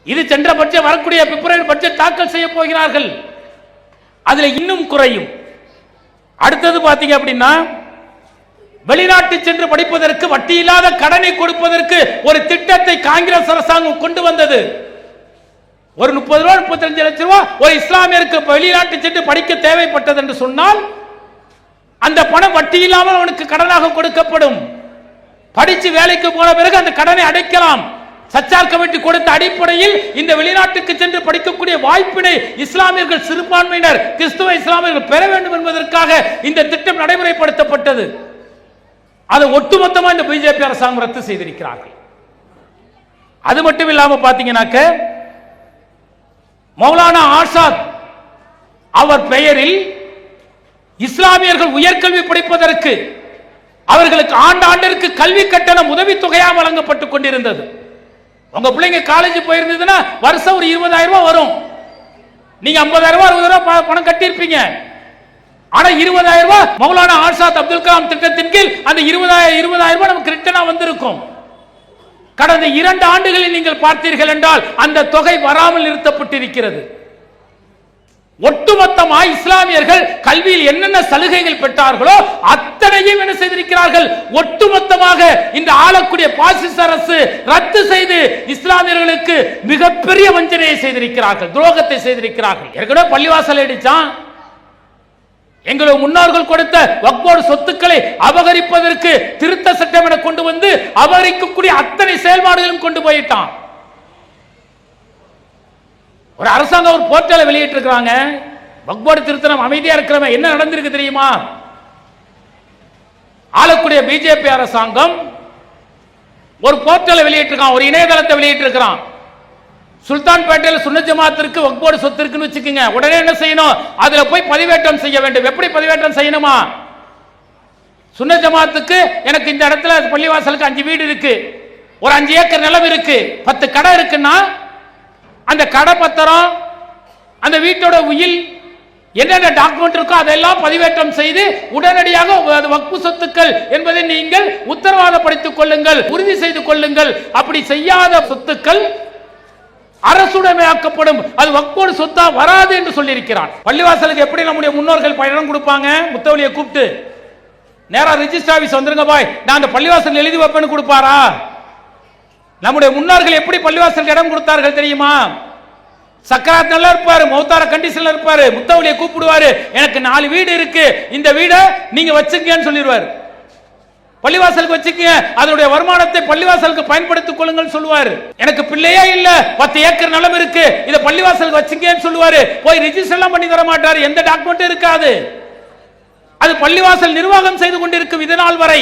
இது சென்ற பட்ஜெட், வரக்கூடிய பிப்ரவரி பட்ஜெட் தாக்கல் செய்ய போகிறார்கள். அதுல இன்னும் குறையும். அடுத்தது பாத்தீங்க அப்படின்னா வெளிநாட்டு சென்று படிப்பதற்கு வட்டி இல்லாத கடனை கொடுப்பதற்கு ஒரு திட்டத்தை காங்கிரஸ் அரசாங்கம் கொண்டு வந்தது. ஒரு 30 ரூபாய் 35 லட்சம் ரூபாய் ஒரு இஸ்லாமியருக்கு வெளிநாட்டு சென்று படிக்க தேவைப்பட்டது என்று சொன்னால் அந்த பணம் வட்டி இல்லாமல் அவனுக்கு கடனாக கொடுக்கப்படும். படிச்சு வேலைக்கு போன பிறகு அந்த கடனை அடைக்கலாம். சச்சார் கமிட்டி கொடுத்த அடிப்படையில் இந்த வெளிநாட்டுக்கு சென்று படிக்கக்கூடிய வாய்ப்பினை இஸ்லாமியர்கள், சிறுபான்மையினர், கிறிஸ்துவ இஸ்லாமியர்கள் பெற வேண்டும் என்பதற்காக இந்த திட்டம் நடைமுறைப்படுத்தப்பட்டது. அதை ஒட்டுமொத்தமாக இந்த பிஜேபி அரசாங்கம் ரத்து செய்திருக்கிறார்கள். அது மட்டும் இல்லாம பாத்தீங்கன்னாக்க மௌலானா ஆசாத் அவர் பெயரில் இஸ்லாமியர்கள் உயர்கல்வி படிப்பதற்கு அவர்களுக்கு ஆண்டாண்டிற்கு கல்வி கட்டணம் உதவித்தொகையாக வழங்கப்பட்டுக் கொண்டிருந்தது. உங்க பிள்ளைங்க காலேஜ் போயிருந்ததுன்னா வருஷம் ஒரு 20,000 ரூபாய் வரும். நீங்க 50,000 ரூபாய் 60,000 ரூபாய் பணம் கட்டியிருப்பீங்க. ஆனா 20,000 ரூபாய் மௌலானா ஆசாத் அப்துல் கலாம் திட்டத்தின் கீழ் அந்த 20,000 ரூபாய் நமக்கு ரிட்டனா வந்திருக்கும். கடந்த 2 ஆண்டுகளில் நீங்கள் பார்த்தீர்கள் என்றால் அந்த தொகை வராமல் நிறுத்தப்பட்டிருக்கிறது. ஒட்டுமொத்தமாக இஸ்லாமியர்கள் கல்வியில் என்னென்ன சலுகைகள் பெற்றார்களோ அத்தனையும் என்ன செய்திருக்கிறார்கள்? ஒட்டுமொத்தமாக இந்த ஆளக்கூடிய பாசிச அரசு ரத்து செய்து இஸ்லாமியர்களுக்கு மிகப்பெரிய வஞ்சனையை செய்திருக்கிறார்கள், துரோகத்தை செய்திருக்கிறார்கள். ஏற்கனவே பள்ளிவாசல் அடிச்சான். எங்களுடைய முன்னோர்கள் கொடுத்த வக்ஃபோர்டு சொத்துக்களை அபகரிப்பதற்கு திருத்த சட்டம் என கொண்டு வந்து அபகரிக்கக்கூடிய அத்தனை செயல்பாடுகளும் கொண்டு போயிட்டான். ஒரு அரசாங்கம் ஒரு போர்ட்டலை வெளியிட்டு இருக்காங்க, வக்ஃபோர்டு திருத்தம் அமைதியா இருக்கிறவன் என்ன நடந்திருக்கு தெரியுமா? ஆளக்கூடிய பிஜேபி அரசாங்கம் ஒரு போர்ட்டலை வெளியிட்டிருக்கான், ஒரு இணையதளத்தை வெளியிட்டிருக்கிறான். சுல்தான்பேட்டையில் சுன்னத் ஜமாத்திற்கு வக்ஃப் போர்டு சொத்து இருக்குன்னு வச்சுக்கோங்க. உடனே என்ன செய்யணும்? அதுல போய் பதிவேற்றம் செய்ய வேண்டும். எப்படி பதிவேற்றம் செய்யணுமா? சுன்னத் ஜமாத்துக்கு எனக்கு இந்த இடத்துல பள்ளிவாசலுக்கு 5 வீடு இருக்கு, ஒரு 5 ஏக்கர் நிலம் இருக்கு, 10 கடை இருக்குன்னா அந்த கடை பத்திரம், அந்த வீட்டோட உயில், என்னென்ன டாக்குமெண்ட் இருக்கோ அதெல்லாம் பதிவேற்றம் செய்து உடனடியாக வக்ஃப் சொத்துக்கள் என்பதை நீங்கள் உத்தரவாதப்படுத்திக் கொள்ளுங்கள், உறுதி செய்து கொள்ளுங்கள். அப்படி செய்யாத சொத்துக்கள் அரசுடைமையாக்கப்படும், அது வக்ஃப் சொத்தா வராது என்று சொல்லியிருக்கிறான். பள்ளிவாசலுக்கு எப்படி நம்முடைய முன்னோர்கள் பணம் கொடுப்பாங்க? முத்தவலியை கூப்பிட்டு நேரா ரிஜிஸ்டர் ஆபீஸ் வந்துருங்க பாய், நான் அந்த பள்ளிவாசல் எழுதி வைப்பேன்னு கொடுப்பாரா? நம்முடைய முன்னோர்கள் எப்படி பள்ளிவாசலுக்கு இடம் கொடுத்தார்கள் தெரியுமா? சக்கராத் நல்லா இருப்பாரு, மௌத்தார கண்டிஷன்ல இருப்பாரு, முத்தவலியை கூப்பிடுவாரு, எனக்கு 4 வீடு இருக்கு, இந்த வீடை நீங்க வச்சுக்கன்னு சொல்லிடுவாரு. பள்ளிவாசலுக்கு வச்சுக்கங்க, அதனுடைய வருமானத்தை பள்ளிவாசலுக்கு பயன்படுத்திக் கொள்ளுங்கள் சொல்லுவாரு. எனக்கு பிள்ளையே இல்ல, 10 ஏக்கர் நிலம் இருக்கு, இதை பள்ளிவாசலுக்கு வச்சுக்கன்னு சொல்லுவாரு. போய் ரிஜிஸ்டர் எல்லாம் பண்ணி தர மாட்டாரு, எந்த டாக்குமெண்ட்டும் இருக்காது. அது பள்ளிவாசல் நிர்வாகம் செய்து கொண்டிருக்கும் இதனால் வரை.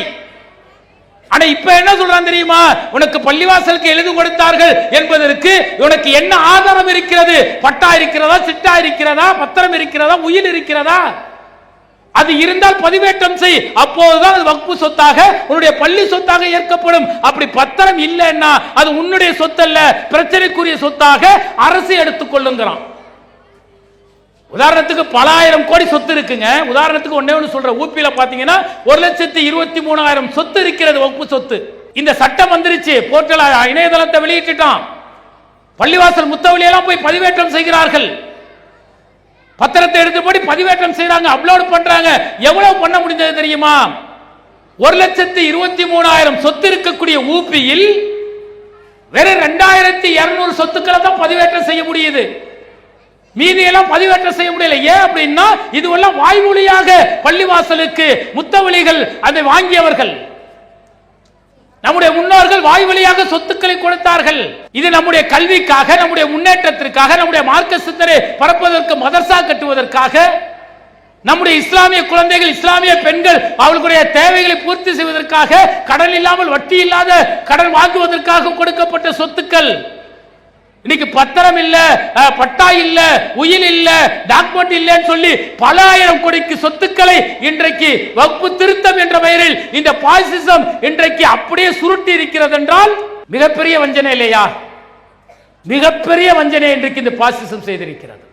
ஆனா இப்ப என்ன சொல்றான் தெரியுமா? உனக்கு பள்ளிவாசலுக்கு எழுதி கொடுத்தார்கள் என்பதற்கு உனக்கு என்ன ஆதாரம் இருக்கிறது? பட்டா இருக்கிறதா, சிட்டா இருக்கிறதா, பத்திரம் இருக்கிறதா, உயில் இருக்கிறதா? அது இருந்தால் பதிவேற்றம் செய், அப்போதுதான் அது வக்ஃப் சொத்தாக உன்னுடைய பள்ளி சொத்தாக ஏற்கப்படும். அப்படி பத்திரம் இல்லைன்னா அது உன்னுடைய சொத்து அல்ல, பிரச்சனைக்குரிய சொத்தாக அரசு எடுத்துக் கொள்ளுங்கிறான். உதாரணத்துக்கு பல ஆயிரம் கோடி சொத்து இருக்குங்க. உதாரணத்துக்கு ஒண்ணே சொல்ற, ஊபியில பாத்தீங்கன்னா 1,23,000 சொத்து இருக்கிறது, வக்ஃப் சொத்து. இந்த சட்டம் வந்துருச்சு, போர்ட்டல் இணையதளத்தை வெளியிட்டான். பள்ளிவாசல் முத்தவலியெல்லாம் போய் பதிவேற்றம் செய்கிறார்கள், பத்திரத்தை எடுத்துப்படி பதிவேற்றம் செய்யறாங்க, அப்லோட் பண்றாங்க. எவ்வளவு பண்ண முடிஞ்சது தெரியுமா? 1,23,000 சொத்து இருக்கக்கூடிய ஊபியில் வெறும் 2,200 சொத்துக்களை தான் பதிவேற்றம் செய்ய முடியுது. மீதியெல்லாம் பதிவேற்றம் செய்ய முடியல. ஏன் அப்படின்னா இதுவெல்லாம் வாய்மொழியாக பள்ளிவாசலுக்கு முத்தவலிகள் அதை வாங்கியவர்கள். நம்முடைய முன்னோர்கள் வாய்வழியாக சொத்துக்களை கொடுத்தார்கள். இது நம்முடைய கல்விக்காக, நம்முடைய முன்னேற்றத்திற்காக, நம்முடைய மார்க்க சிந்தனை பரப்புவதற்கு, மதரசா கட்டுவதற்காக, நம்முடைய இஸ்லாமிய குழந்தைகள், இஸ்லாமிய பெண்கள் அவர்களுடைய தேவைகளை பூர்த்தி செய்வதற்காக, கடன் இல்லாமல் வட்டி இல்லாத கடன் வாங்குவதற்காக கொடுக்கப்பட்ட சொத்துக்கள். இன்னைக்கு பத்திரம் இல்ல, பட்டா இல்ல, உயில் இல்ல, டாக்குமெண்ட் இல்லன்னு சொல்லி பல ஆயிரம் கோடிக்கு சொத்துக்களை இன்றைக்கு வக்ஃப் திருத்தம் என்ற பெயரில் இந்த பாசிசம் இன்றைக்கு அப்படியே சுருட்டி இருக்கிறது என்றால் மிகப்பெரிய வஞ்சனை இல்லையா? மிகப்பெரிய வஞ்சனை இன்றைக்கு இந்த பாசிசம் செய்திருக்கிறது.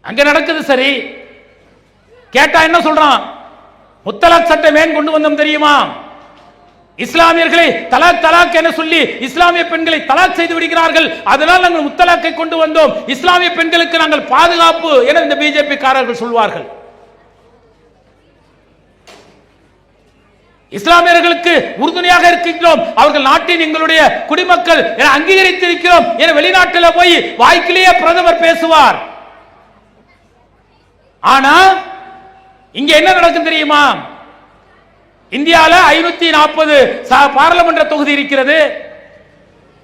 அங்க நடக்குது. சரி, கேட்டா என்ன சொல்றான்? முத்தலாக் சட்டம் ஏன் கொண்டு வந்தோம் தெரியுமா? இஸ்லாமியர்களை தலாக் தலாக் என சொல்லி இஸ்லாமிய பெண்களை தலாக் செய்து விடுகிறார்கள், அதனால் நாங்கள் முத்தலாக்கை கொண்டு வந்தோம், இஸ்லாமிய பெண்களுக்கு நாங்கள் பாதுகாப்பு என இந்த பிஜேபி காரர்கள் சொல்வார்கள். இஸ்லாமியர்களுக்கு உறுதுணையாக இருக்கின்றோம், அவர்கள் நாட்டின் எங்களுடைய குடிமக்கள் என அங்கீகரித்திருக்கிறோம் என வெளிநாட்டில் போய் வாய்க்கிலேயே பிரதமர் பேசுவார். ஆனா இங்க என்ன நடக்கும் தெரியுமா? இந்தியாவில் 540 பாராளுமன்ற தொகுதி இருக்கிறது.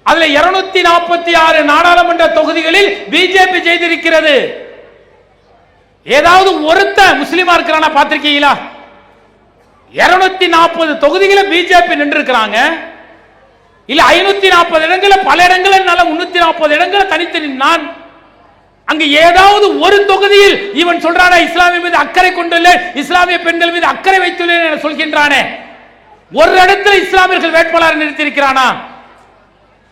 அதுல 246 நாடாளுமன்ற தொகுதிகளில் பிஜேபி ஜெயித்திருக்கிறது. ஏதாவது ஒருத்த முஸ்லிமா இருக்கிறானா பார்த்திருக்கீங்களா? 240 தொகுதிகளில் பிஜேபி நின்று இருக்கிறாங்க. இல்ல 540 இடங்களில் பல இடங்களில் 340 இடங்களில் தனித்து நின்றான். அங்கு ஏதாவது ஒரு தொகுதியில் இவன் சொல்றானே இஸ்லாமிய மீது அக்கறை கொண்டுள்ள, இஸ்லாமிய பெண்கள் மீது அக்கறை வைத்துள்ளேன் என சொல்கின்றானே, ஒரு இடத்துல இஸ்லாமியர்கள் வேட்பாளர் நிறுத்தியிருக்கிறானா?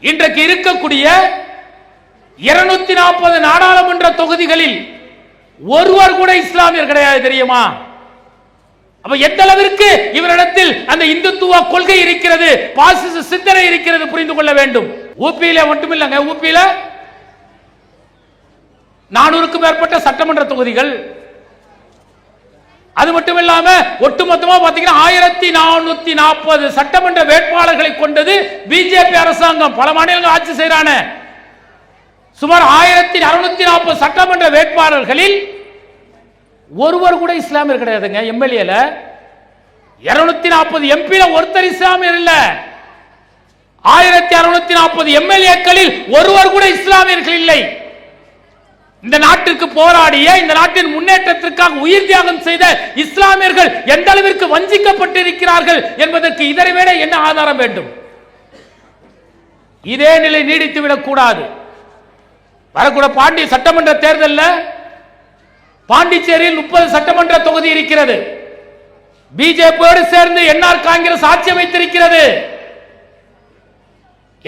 இன்றைக்கு இருக்கக்கூடிய 240 நாடாளுமன்ற தொகுதிகளில் ஒருவர் கூட இஸ்லாமியர் கிடையாது தெரியுமா? அப்ப எந்த அளவிற்கு இவரிடத்தில் அந்த இந்துத்துவ கொள்கை இருக்கிறது, பாசிச சிந்தனை இருக்கிறது புரிந்து கொள்ள வேண்டும். ஊபியில மட்டுமில்லைங்க, ஊபியில 400க்கும் மேற்பட்ட சட்டமன்ற தொகுதிகள். அது மட்டும் இல்லாம ஒட்டுமொத்தமா பாத்தீங்கன்னா 1440 சட்டமன்ற வேட்பாளர்களை கொண்டது பிஜேபி அரசாங்கம். பல மாநிலங்கள் ஆட்சி செய்யறான. சுமார் 1640 சட்டமன்ற வேட்பாளர்களில் ஒருவர் கூட இஸ்லாமியர் கிடையாதுங்க. எம்எல்ஏல 240 எம்பில ஒருத்தர் இஸ்லாமியர் இல்ல. 1640 எம்எல்ஏக்களில் ஒருவர் கூட இஸ்லாமியர்கள் இல்லை. இந்த நாட்டிற்கு போராடிய, இந்த நாட்டின் முன்னேற்றத்திற்காக உயிர் தியாகம் செய்த இஸ்லாமியர்கள் எந்த அளவிற்கு வஞ்சிக்கப்பட்டிருக்கிறார்கள் என்பதற்கு இதனை விட என்ன ஆதாரம் வேண்டும்? இதே நிலை நீடித்துவிடக் கூடாது. வரக்கூட பாண்டி சட்டமன்ற தேர்தலில் பாண்டிச்சேரியில் 30 சட்டமன்ற தொகுதி இருக்கிறது. பிஜேபியோடு சேர்ந்து என்ஆர் காங்கிரஸ் ஆட்சி அமைத்திருக்கிறது.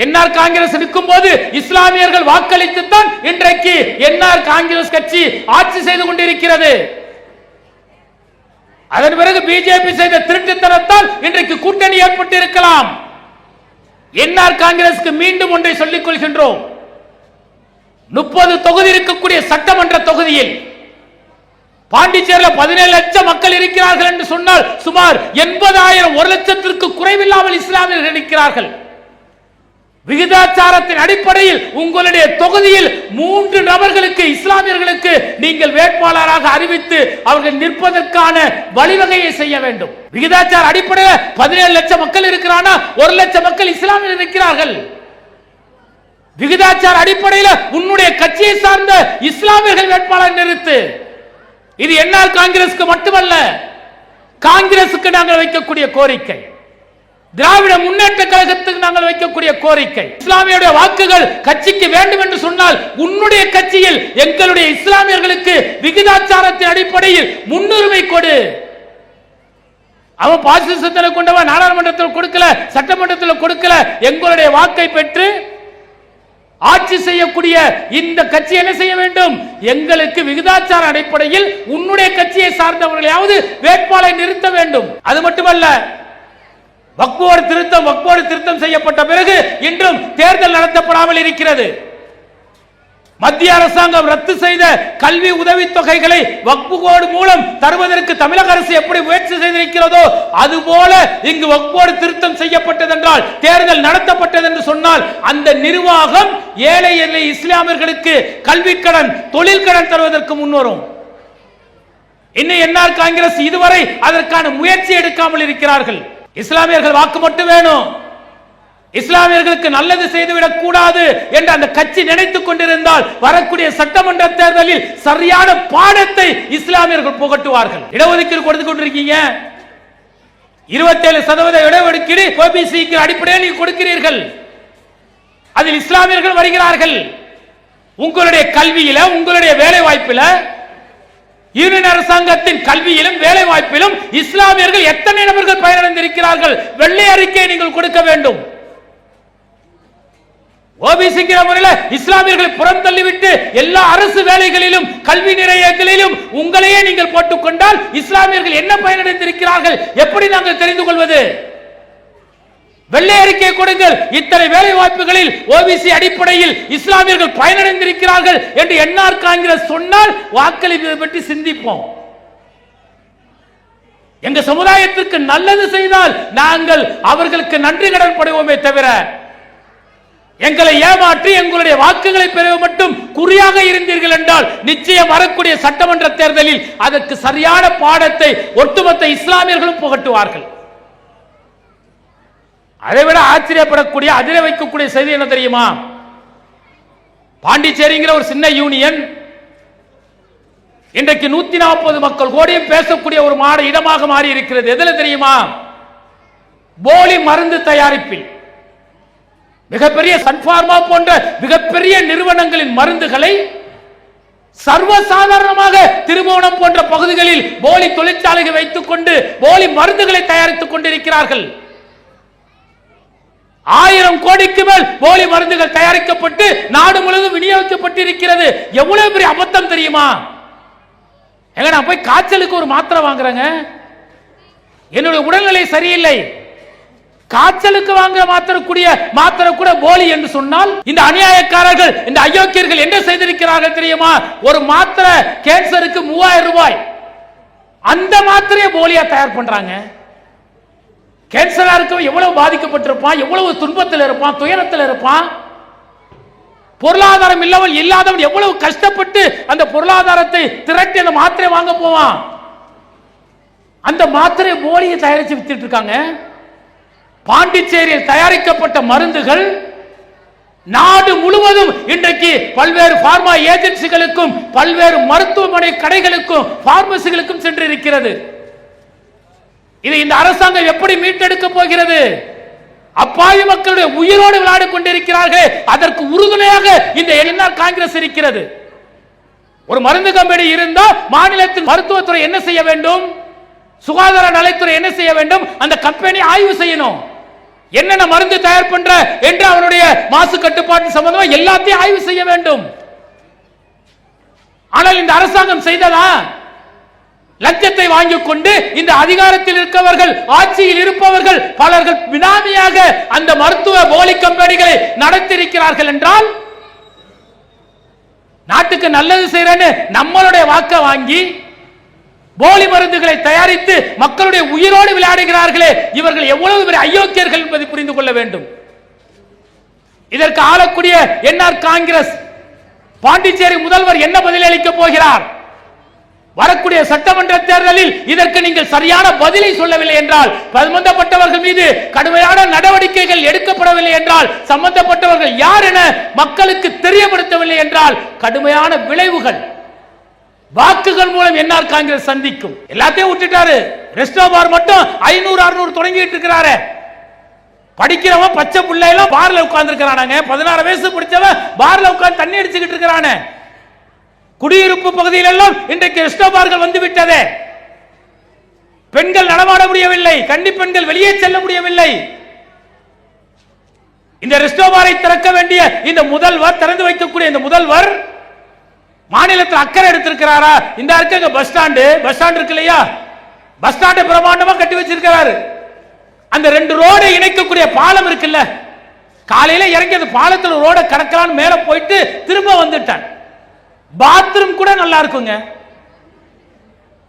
என்ஆர் காங்கிரஸ் இருக்கும் போது இஸ்லாமியர்கள் வாக்களித்துத்தான் இன்றைக்கு என்ஆர் காங்கிரஸ் கட்சி ஆட்சி செய்து கொண்டிருக்கிறது. அதன் பிறகு பிஜேபி செய்த திருட்டுத்தனத்தால் இன்றைக்கு கூட்டணி ஏற்பட்டு இருக்கலாம். என்ஆர் காங்கிரசுக்கு மீண்டும் ஒன்றை சொல்லிக் கொள்கின்றோம். 30 தொகுதி இருக்கக்கூடிய சட்டமன்ற தொகுதியில் பாண்டிச்சேரியில் 17 லட்சம் மக்கள் இருக்கிறார்கள் என்று சொன்னால் சுமார் 80,000 1 லட்சத்திற்கு குறைவில்லாமல் இஸ்லாமியர்கள் இருக்கிறார்கள். விகிதாச்சாரத்தின் அடிப்படையில் உங்களுடைய தொகுதியில் 3 நபர்களுக்கு இஸ்லாமியர்களுக்கு நீங்கள் வேட்பாளராக அறிவித்து அவர்கள் நிற்பதற்கான வழிவகையை செய்ய வேண்டும். விகிதாச்சார அடிப்படையில் 17 லட்சம் மக்கள் இருக்கிறானா 1 லட்சம் மக்கள் இஸ்லாமியர்கள் இருக்கிறார்கள். விகிதாச்சார அடிப்படையில் உன்னுடைய கட்சியை சார்ந்த இஸ்லாமியர்கள் வேட்பாளர் நிறுத்து. இது என்ஆர் காங்கிரசுக்கு மட்டுமல்ல, காங்கிரசுக்கு நாங்கள் வைக்கக்கூடிய கோரிக்கை, திராவிட முன்னேற்ற கழகத்துக்கு நாங்கள் வைக்கக்கூடிய கோரிக்கை. இஸ்லாமிய வாக்குகள் கட்சிக்கு வேண்டும் என்று சொன்னால் உன்னுடைய கட்சியில் எங்களுடைய இஸ்லாமியர்களுக்கு விகிதாச்சாரத்தின் அடிப்படையில் முன்னுரிமை கொடு. அவன் பாசிசத்தில் கொண்டவன் நாடாளுமன்றத்தில் கொடுக்கல, சட்டமன்றத்தில் கொடுக்கல, எங்களுடைய வாக்கை பெற்று ஆட்சி செய்யக்கூடிய இந்த கட்சி என்ன செய்ய வேண்டும்? எங்களுக்கு விகிதாச்சார அடிப்படையில் உன்னுடைய கட்சியை சார்ந்தவர்களையாவது வேட்பாளரை நிறுத்த வேண்டும். அது மட்டுமல்ல, வக்ஃபோர்டு திருத்தம் செய்யப்பட்ட பிறகு இன்றும் தேர்தல் நடத்தப்படாமல் இருக்கிறது. மத்திய அரசாங்கம் ரத்து செய்த கல்வி உதவி தொகைகளை வக்ஃப் போர்டு மூலம் தருவதற்கு தமிழக அரசு எப்படி முயற்சி செய்திருக்கிறதோ அதுபோல இங்கு வக்ஃப் போர்டு திருத்தம் செய்யப்பட்டதென்றால், தேர்தல் நடத்தப்பட்டது என்று சொன்னால் அந்த நிர்வாகம் ஏழை எளிய இஸ்லாமியர்களுக்கு கல்வி கடன், தொழில் கடன் தருவதற்கு முன்வரும். இன்னும் என்ஆர் காங்கிரஸ் இதுவரை அதற்கான முயற்சி எடுக்காமல் இருக்கிறார்கள். இஸ்லாமியர்கள் வாக்கு மட்டும் வேணும், இஸ்லாமியர்களுக்கு நல்லது செய்துவிடக் கூடாது என்று அந்த கட்சி நினைத்துக் கொண்டிருந்தால் வரக்கூடிய சட்டமன்ற தேர்தலில் சரியான பாடத்தை இஸ்லாமியர்கள் புகட்டுவார்கள். இடஒதுக்கீடு கொடுத்து கொண்டிருக்கீங்க, 27% இடஒதுக்கீடு ஓபிசி அடிப்படையில் நீங்க கொடுக்கிறீர்கள், அதில் இஸ்லாமியர்கள் வருகிறார்கள். உங்களுடைய கல்வியில, உங்களுடைய வேலை வாய்ப்பில, யூனியன் அரசாங்கத்தின் கல்வியிலும் வேலை வாய்ப்பிலும் இஸ்லாமியர்கள் எத்தனை நபர்கள் பயனடைந்திருக்கிறார்கள்? வெள்ளை அறிக்கை நீங்கள் கொடுக்க வேண்டும். ஓபிசிங்கிற முறையில் இஸ்லாமியர்களை புறம் தள்ளிவிட்டு எல்லா அரசு வேலைகளிலும் கல்வி நிலையங்களிலும் உங்களையே நீங்கள் போட்டுக் கொண்டால் இஸ்லாமியர்கள் என்ன பயனடைந்திருக்கிறார்கள் எப்படி நாங்கள் தெரிந்து கொள்வது? வெள்ளை அறிக்கை கொடுங்கள். இத்தனை வேலை வாய்ப்புகளில் ஓபிசி அடிப்படையில் இஸ்லாமியர்கள் பயனடைந்திருக்கிறார்கள் என்று என்ஆர் காங்கிரஸ் சொன்னால் வாக்களிப்பதை பற்றி சிந்திப்போம். எங்க சமுதாயத்திற்கு நல்லது செய்தால் நாங்கள் அவர்களுக்கு நன்றி கடன் படுவோமே தவிர எங்களை ஏமாற்றி எங்களுடைய வாக்குகளை பெற மட்டும் குறியாக இருந்தீர்கள் என்றால் நிச்சயம் வரக்கூடிய சட்டமன்ற தேர்தலில் அதற்கு சரியான பாடத்தை ஒட்டுமொத்த இஸ்லாமியர்களும் புகட்டுவார்கள். அதைவிட ஆச்சரியப்படக்கூடிய, அதிர வைக்கக்கூடிய செய்தி என்ன தெரியுமா? பாண்டிச்சேரிங்கிற ஒரு சின்ன யூனியன் இன்றைக்கு 140 மக்கள் கோடியும் பேசக்கூடிய ஒரு இடமாக மாறி இருக்கிறது. எதுல தெரியுமா? போலி மருந்து தயாரிப்பில். மிகப்பெரிய சன்பார்மா போன்ற மிகப்பெரிய நிறுவனங்களின் மருந்துகளை சர்வசாதாரணமாக திருமணம் போன்ற பகுதிகளில் போலி தொழிற்சாலைகள் வைத்துக் கொண்டு போலி மருந்துகளை தயாரித்துக் கொண்டிருக்கிறார்கள். 1000 கோடிக்கு மேல் போலி மருந்துகள் தயாரிக்கப்பட்டு நாடு முழுவதும் விநியோகிக்கப்பட்டிருக்கிறது. எவ்வளவு பெரிய அபத்தம் தெரியுமா? எங்க நான் போய் காய்ச்சலுக்கு ஒரு மாத்திரை வாங்குறேங்க, என்னுடைய உடல்நிலை சரியில்லை, காய்ச்சலுக்கு வாங்குற மாத்திரை கூட போலி என்று சொன்னால் இந்த அநியாயக்காரர்கள், இந்த அயோக்கியர்கள் என்ன செய்திருக்கிறார்கள் தெரியுமா? ஒரு மாத்திரை கேன்சருக்கு 3000 ரூபாய், அந்த மாத்திரையை போலியா தயார் பண்றாங்க. கேன்சரா இருக்க எவ்வளவு பாதிக்கப்பட்டிருப்பான், எவ்வளவு துன்பத்தில் இருப்பான், துயரத்தில் இருப்பான். பொருளாதாரம் இல்லாதவன் எவ்வளவு கஷ்டப்பட்டு அந்த பொருளாதாரத்தை திரட்டி அந்த மாத்திரை வாங்க போவான். அந்த மாத்திரை போலியை தயாரித்து வித்துட்டு இருக்காங்க. பாண்டிச்சேரியில் தயாரிக்கப்பட்ட மருந்துகள் நாடு முழுவதும் இன்றைக்கு பல்வேறு பார்மா ஏஜென்சிகளுக்கும் பல்வேறு மருத்துவமனை கடைகளுக்கும் பார்மசிகளுக்கும் சென்று இருக்கிறது. இது இந்த அரசாங்கம் எப்படி மீட்டெடுக்க போகிறது? அப்பாவி மக்களுடைய உயிரோடு விளையாடி கொண்டிருக்கிறார்கள். அதற்கு உறுதுணையாக இந்த என்ஆர் காங்கிரஸ் இருக்கிறது. ஒரு மருந்து கம்பெனி இருந்தால் மாநிலத்தின் மருத்துவத்துறை என்ன செய்ய வேண்டும்? சுகாதார நலத்துறை என்ன செய்ய வேண்டும்? அந்த கம்பெனி ஆய்வு செய்யணும். என்னென்ன மருந்து தயார் பண்ற என்று அவருடைய மாசு கட்டுப்பாட்டு சம்பந்தமா எல்லாத்தையும் ஆய்வு செய்ய வேண்டும். ஆனால் இந்த அரசாங்கம் செய்ததா? லஞ்சத்தை வாங்கிக் கொண்டு இந்த அதிகாரத்தில் இருக்கவர்கள், ஆட்சியில் இருப்பவர்கள் பலர்கள் பினாமியாக அந்த மருத்துவ போலி கம்பெனிகளை நடத்தியிருக்கிறார்கள் என்றால், நாட்டுக்கு நல்லது செய்யறேன்னு நம்மளுடைய வாக்க வாங்கி போலி மருந்துகளை தயாரித்து மக்களுடைய உயிரோடு விளையாடுகிறார்களே, இவர்கள் எவ்வளவு பெரிய அயோக்கியர்கள் என்பதை புரிந்து கொள்ள வேண்டும். இதற்கு ஆளக்கூடிய என்ஆர் காங்கிரஸ் பாண்டிச்சேரி முதல்வர் என்ன பதில் அளிக்க போகிறார்? வரக்கூடிய சட்டமன்ற தேர்தலில் இதற்கு நீங்கள் சரியான பதிலை சொல்லவில்லை என்றால், சம்பந்தப்பட்டவர்கள் மீது கடுமையான நடவடிக்கைகள் எடுக்கப்படவில்லை என்றால், சம்பந்தப்பட்டவர்கள் யார் என மக்களுக்கு தெரியப்படுத்தவில்லை என்றால், கடுமையான விளைவுகள் வாக்குகள் மூலம் என்ஆர் காங்கிரஸ் சந்திக்கும். எல்லாத்தையும் விட்டுட்டாரு. ரெஸ்டோ பார் மட்டும் 500-600 தொடங்கிட்டு இருக்கிறாரு. படிக்கிறவன் பச்சை பிள்ளையெல்லாம் பார்ல உட்கார்ந்து இருக்கிறானாங்க. 16 வயசு படிச்சவன் பார்ல உட்கார்ந்து தண்ணி அடிச்சுக்கிட்டு இருக்கிறானே. குடியிருப்பு பகுதியில் எல்லாம் இன்றைக்கு ரெஸ்டோ பார்கள் வந்து விட்டதே. பெண்கள் நடமாட முடியவில்லை. கன்னி பெண்கள் வெளியே செல்ல முடியவில்லை. இந்த ரெஸ்டோ பாரை திறக்க வேண்டிய இந்த முதல்வர், திறந்து வைக்கக்கூடிய இந்த முதல்வர் மாநிலத்தில் அக்கறை எடுத்திருக்கிறாரா? இந்த இருக்க பஸ் ஸ்டாண்ட் இருக்கு இல்லையா, பஸ் ஸ்டாண்டை பிரமாண்டமா கட்டி வச்சிருக்கிறாரு. அந்த 2 ரோடை இணைக்கக்கூடிய பாலம் இருக்குல்ல, காலையில இறங்கி அந்த பாலத்தில் ரோட கடக்கலான்னு மேல போயிட்டு திரும்ப வந்துட்டான். பாத்ரூம் கூட நல்லா இருக்குங்க.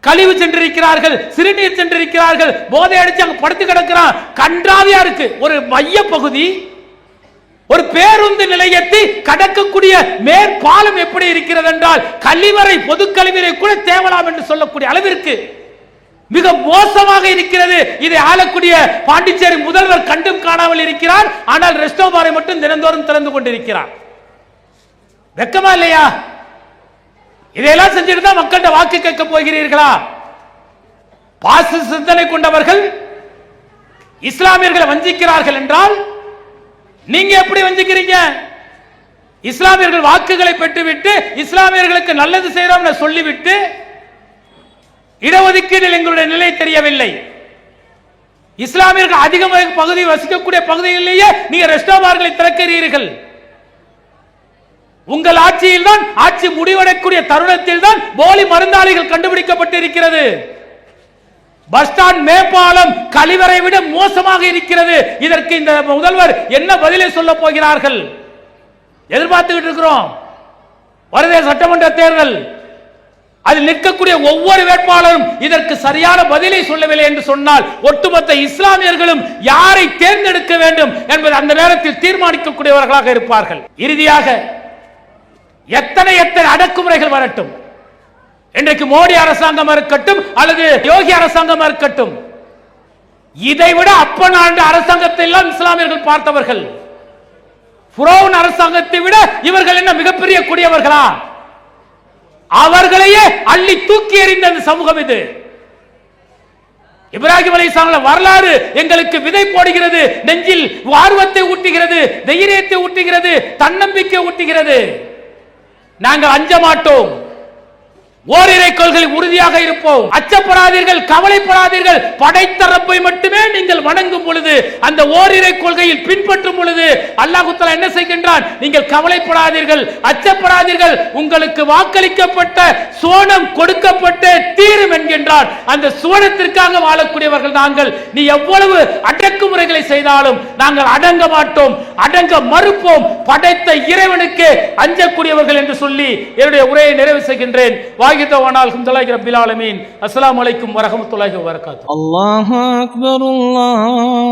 கழிவு சென்றிருக்கிறார்கள், சிறுநீர் சென்றிருக்கிறார்கள், போதை அடிச்சு அங்க படுத்து கிடக்கிறான். கன்றாவியா இருக்கு. ஒரு மைய பகுதி, ஒரு பேருந்து நிலையத்தை கடக்கக்கூடிய மேற்பாலம் எப்படி இருக்கிறது என்றால், கழிவறை, பொது கழிவறை கூட தேவலாம் என்று சொல்லக்கூடிய அளவிற்கு மிக மோசமாக இருக்கிறது. இதை ஆளக்கூடிய பாண்டிச்சேரி முதல்வர் கண்டும் காணாமல் இருக்கிறார். ஆனால் ரெஸ்டோ பாரை மட்டும் தினந்தோறும் திறந்து கொண்டிருக்கிறார். வெக்கமா இல்லையா? இதையெல்லாம் செஞ்சுட்டு தான் மக்கள்கிட்ட வாக்கு கேட்க போகிறீர்களா? பாச சிந்தனை கொண்டவர்கள் இஸ்லாமியர்களை வஞ்சிக்கிறார்கள் என்றால் நீங்க எப்படி வஞ்சிக்கிறீங்க? இஸ்லாமியர்கள் வாக்குகளை பெற்றுவிட்டு இஸ்லாமியர்களுக்கு நல்லது செய்யறோம் சொல்லிவிட்டு, இடஒதுக்கீட்டில் எங்களுடைய நிலை தெரியவில்லை. இஸ்லாமியர்கள் அதிக பகுதி வசிக்கக்கூடிய பகுதிகளிலேயே நீங்க ரெஸ்டோ பார்களை திறக்கிறீர்கள். உங்கள் ஆட்சியில் தான், ஆட்சி முடிவடையக்கூடிய தருணத்தில் தான் போலி மருந்தாளிகள் கண்டுபிடிக்கப்பட்டிருக்கிறது. பஸ் ஸ்டாண்ட் மேம்பாலம் கழிவறை விட மோசமாக இருக்கிறது. இதற்கு இந்த முதல்வர் என்ன பதிலை சொல்ல போகிறார்கள்? எதிர்பார்த்துக்கிட்டு இருக்கிறோம். வருகிற சட்டமன்ற தேர்தல், அதில் நிற்கக்கூடிய ஒவ்வொரு வேட்பாளரும் இதற்கு சரியான பதிலை சொல்லவில்லை என்று சொன்னால், ஒட்டுமொத்த இஸ்லாமியர்களும் யாரை தேர்ந்தெடுக்க வேண்டும் என்பது அந்த நேரத்தில் தீர்மானிக்கக்கூடியவர்களாக இருப்பார்கள். இறுதியாக எத்தனை அடக்குமுறைகள் வரட்டும், இன்றைக்கு மோடி அரசாங்கம் இருக்கட்டும் அல்லது யோகி அரசாங்கம் இருக்கட்டும், இதைவிட அப்பன் ஆண்டு அரசாங்கத்தை எல்லாம் இஸ்லாமியர்கள் பார்த்தவர்கள். புரோன் அரசாங்கத்தை விட இவர்கள் என்ன மிகப்பெரிய கூடியவர்களா? அவர்களையே அள்ளி தூக்கி எறிந்த சமூகம் இது. இப்ராஹிம் அலைஹிஸ்ஸலாம் வரலாறு எங்களுக்கு விதை போடுகிறது, நெஞ்சில் ஆர்வத்தை ஊட்டுகிறது, தைரியத்தை ஊட்டுகிறது, தன்னம்பிக்கை ஊட்டுகிறது. நாங்கள் அஞ்ச மாட்டோம். ஓரிரை கொள்கை உறுதியாக இருப்போம். அச்சப்படாதீர்கள், கவலைப்படாதீர்கள். படைத்த ரப்பை மட்டுமே நீங்கள் வணங்கும் பொழுது, அந்த ஓரிரை கொள்கையில் பின்பற்றும் பொழுது அல்லாஹ் தஆலா என்ன செய்கின்றான்? நீங்கள் கவலைப்படாதீர்கள், அச்சப்படாதீர்கள், உங்களுக்கு வாக்களிக்கப்பட்ட சோனம் கொடுக்கப்பட்டு தீரும் என்கின்றான். அந்த சோனத்திற்காக வாழக்கூடியவர்கள் நாங்கள். நீ எவ்வளவு அடக்குமுறைகளை செய்தாலும் நாங்கள் அடங்க மாட்டோம், அடங்க மறுப்போம். படைத்த இறைவனுக்கு அஞ்சக்கூடியவர்கள் என்று சொல்லி என்னுடைய உரையை நிறைவு செய்கின்றேன். அஸ்ஸலாமு அலைக்கும் வரஹ்மத்துல்லாஹி வபரகாத்துஹு. அல்லாஹு அக்பர். அல்லாஹ்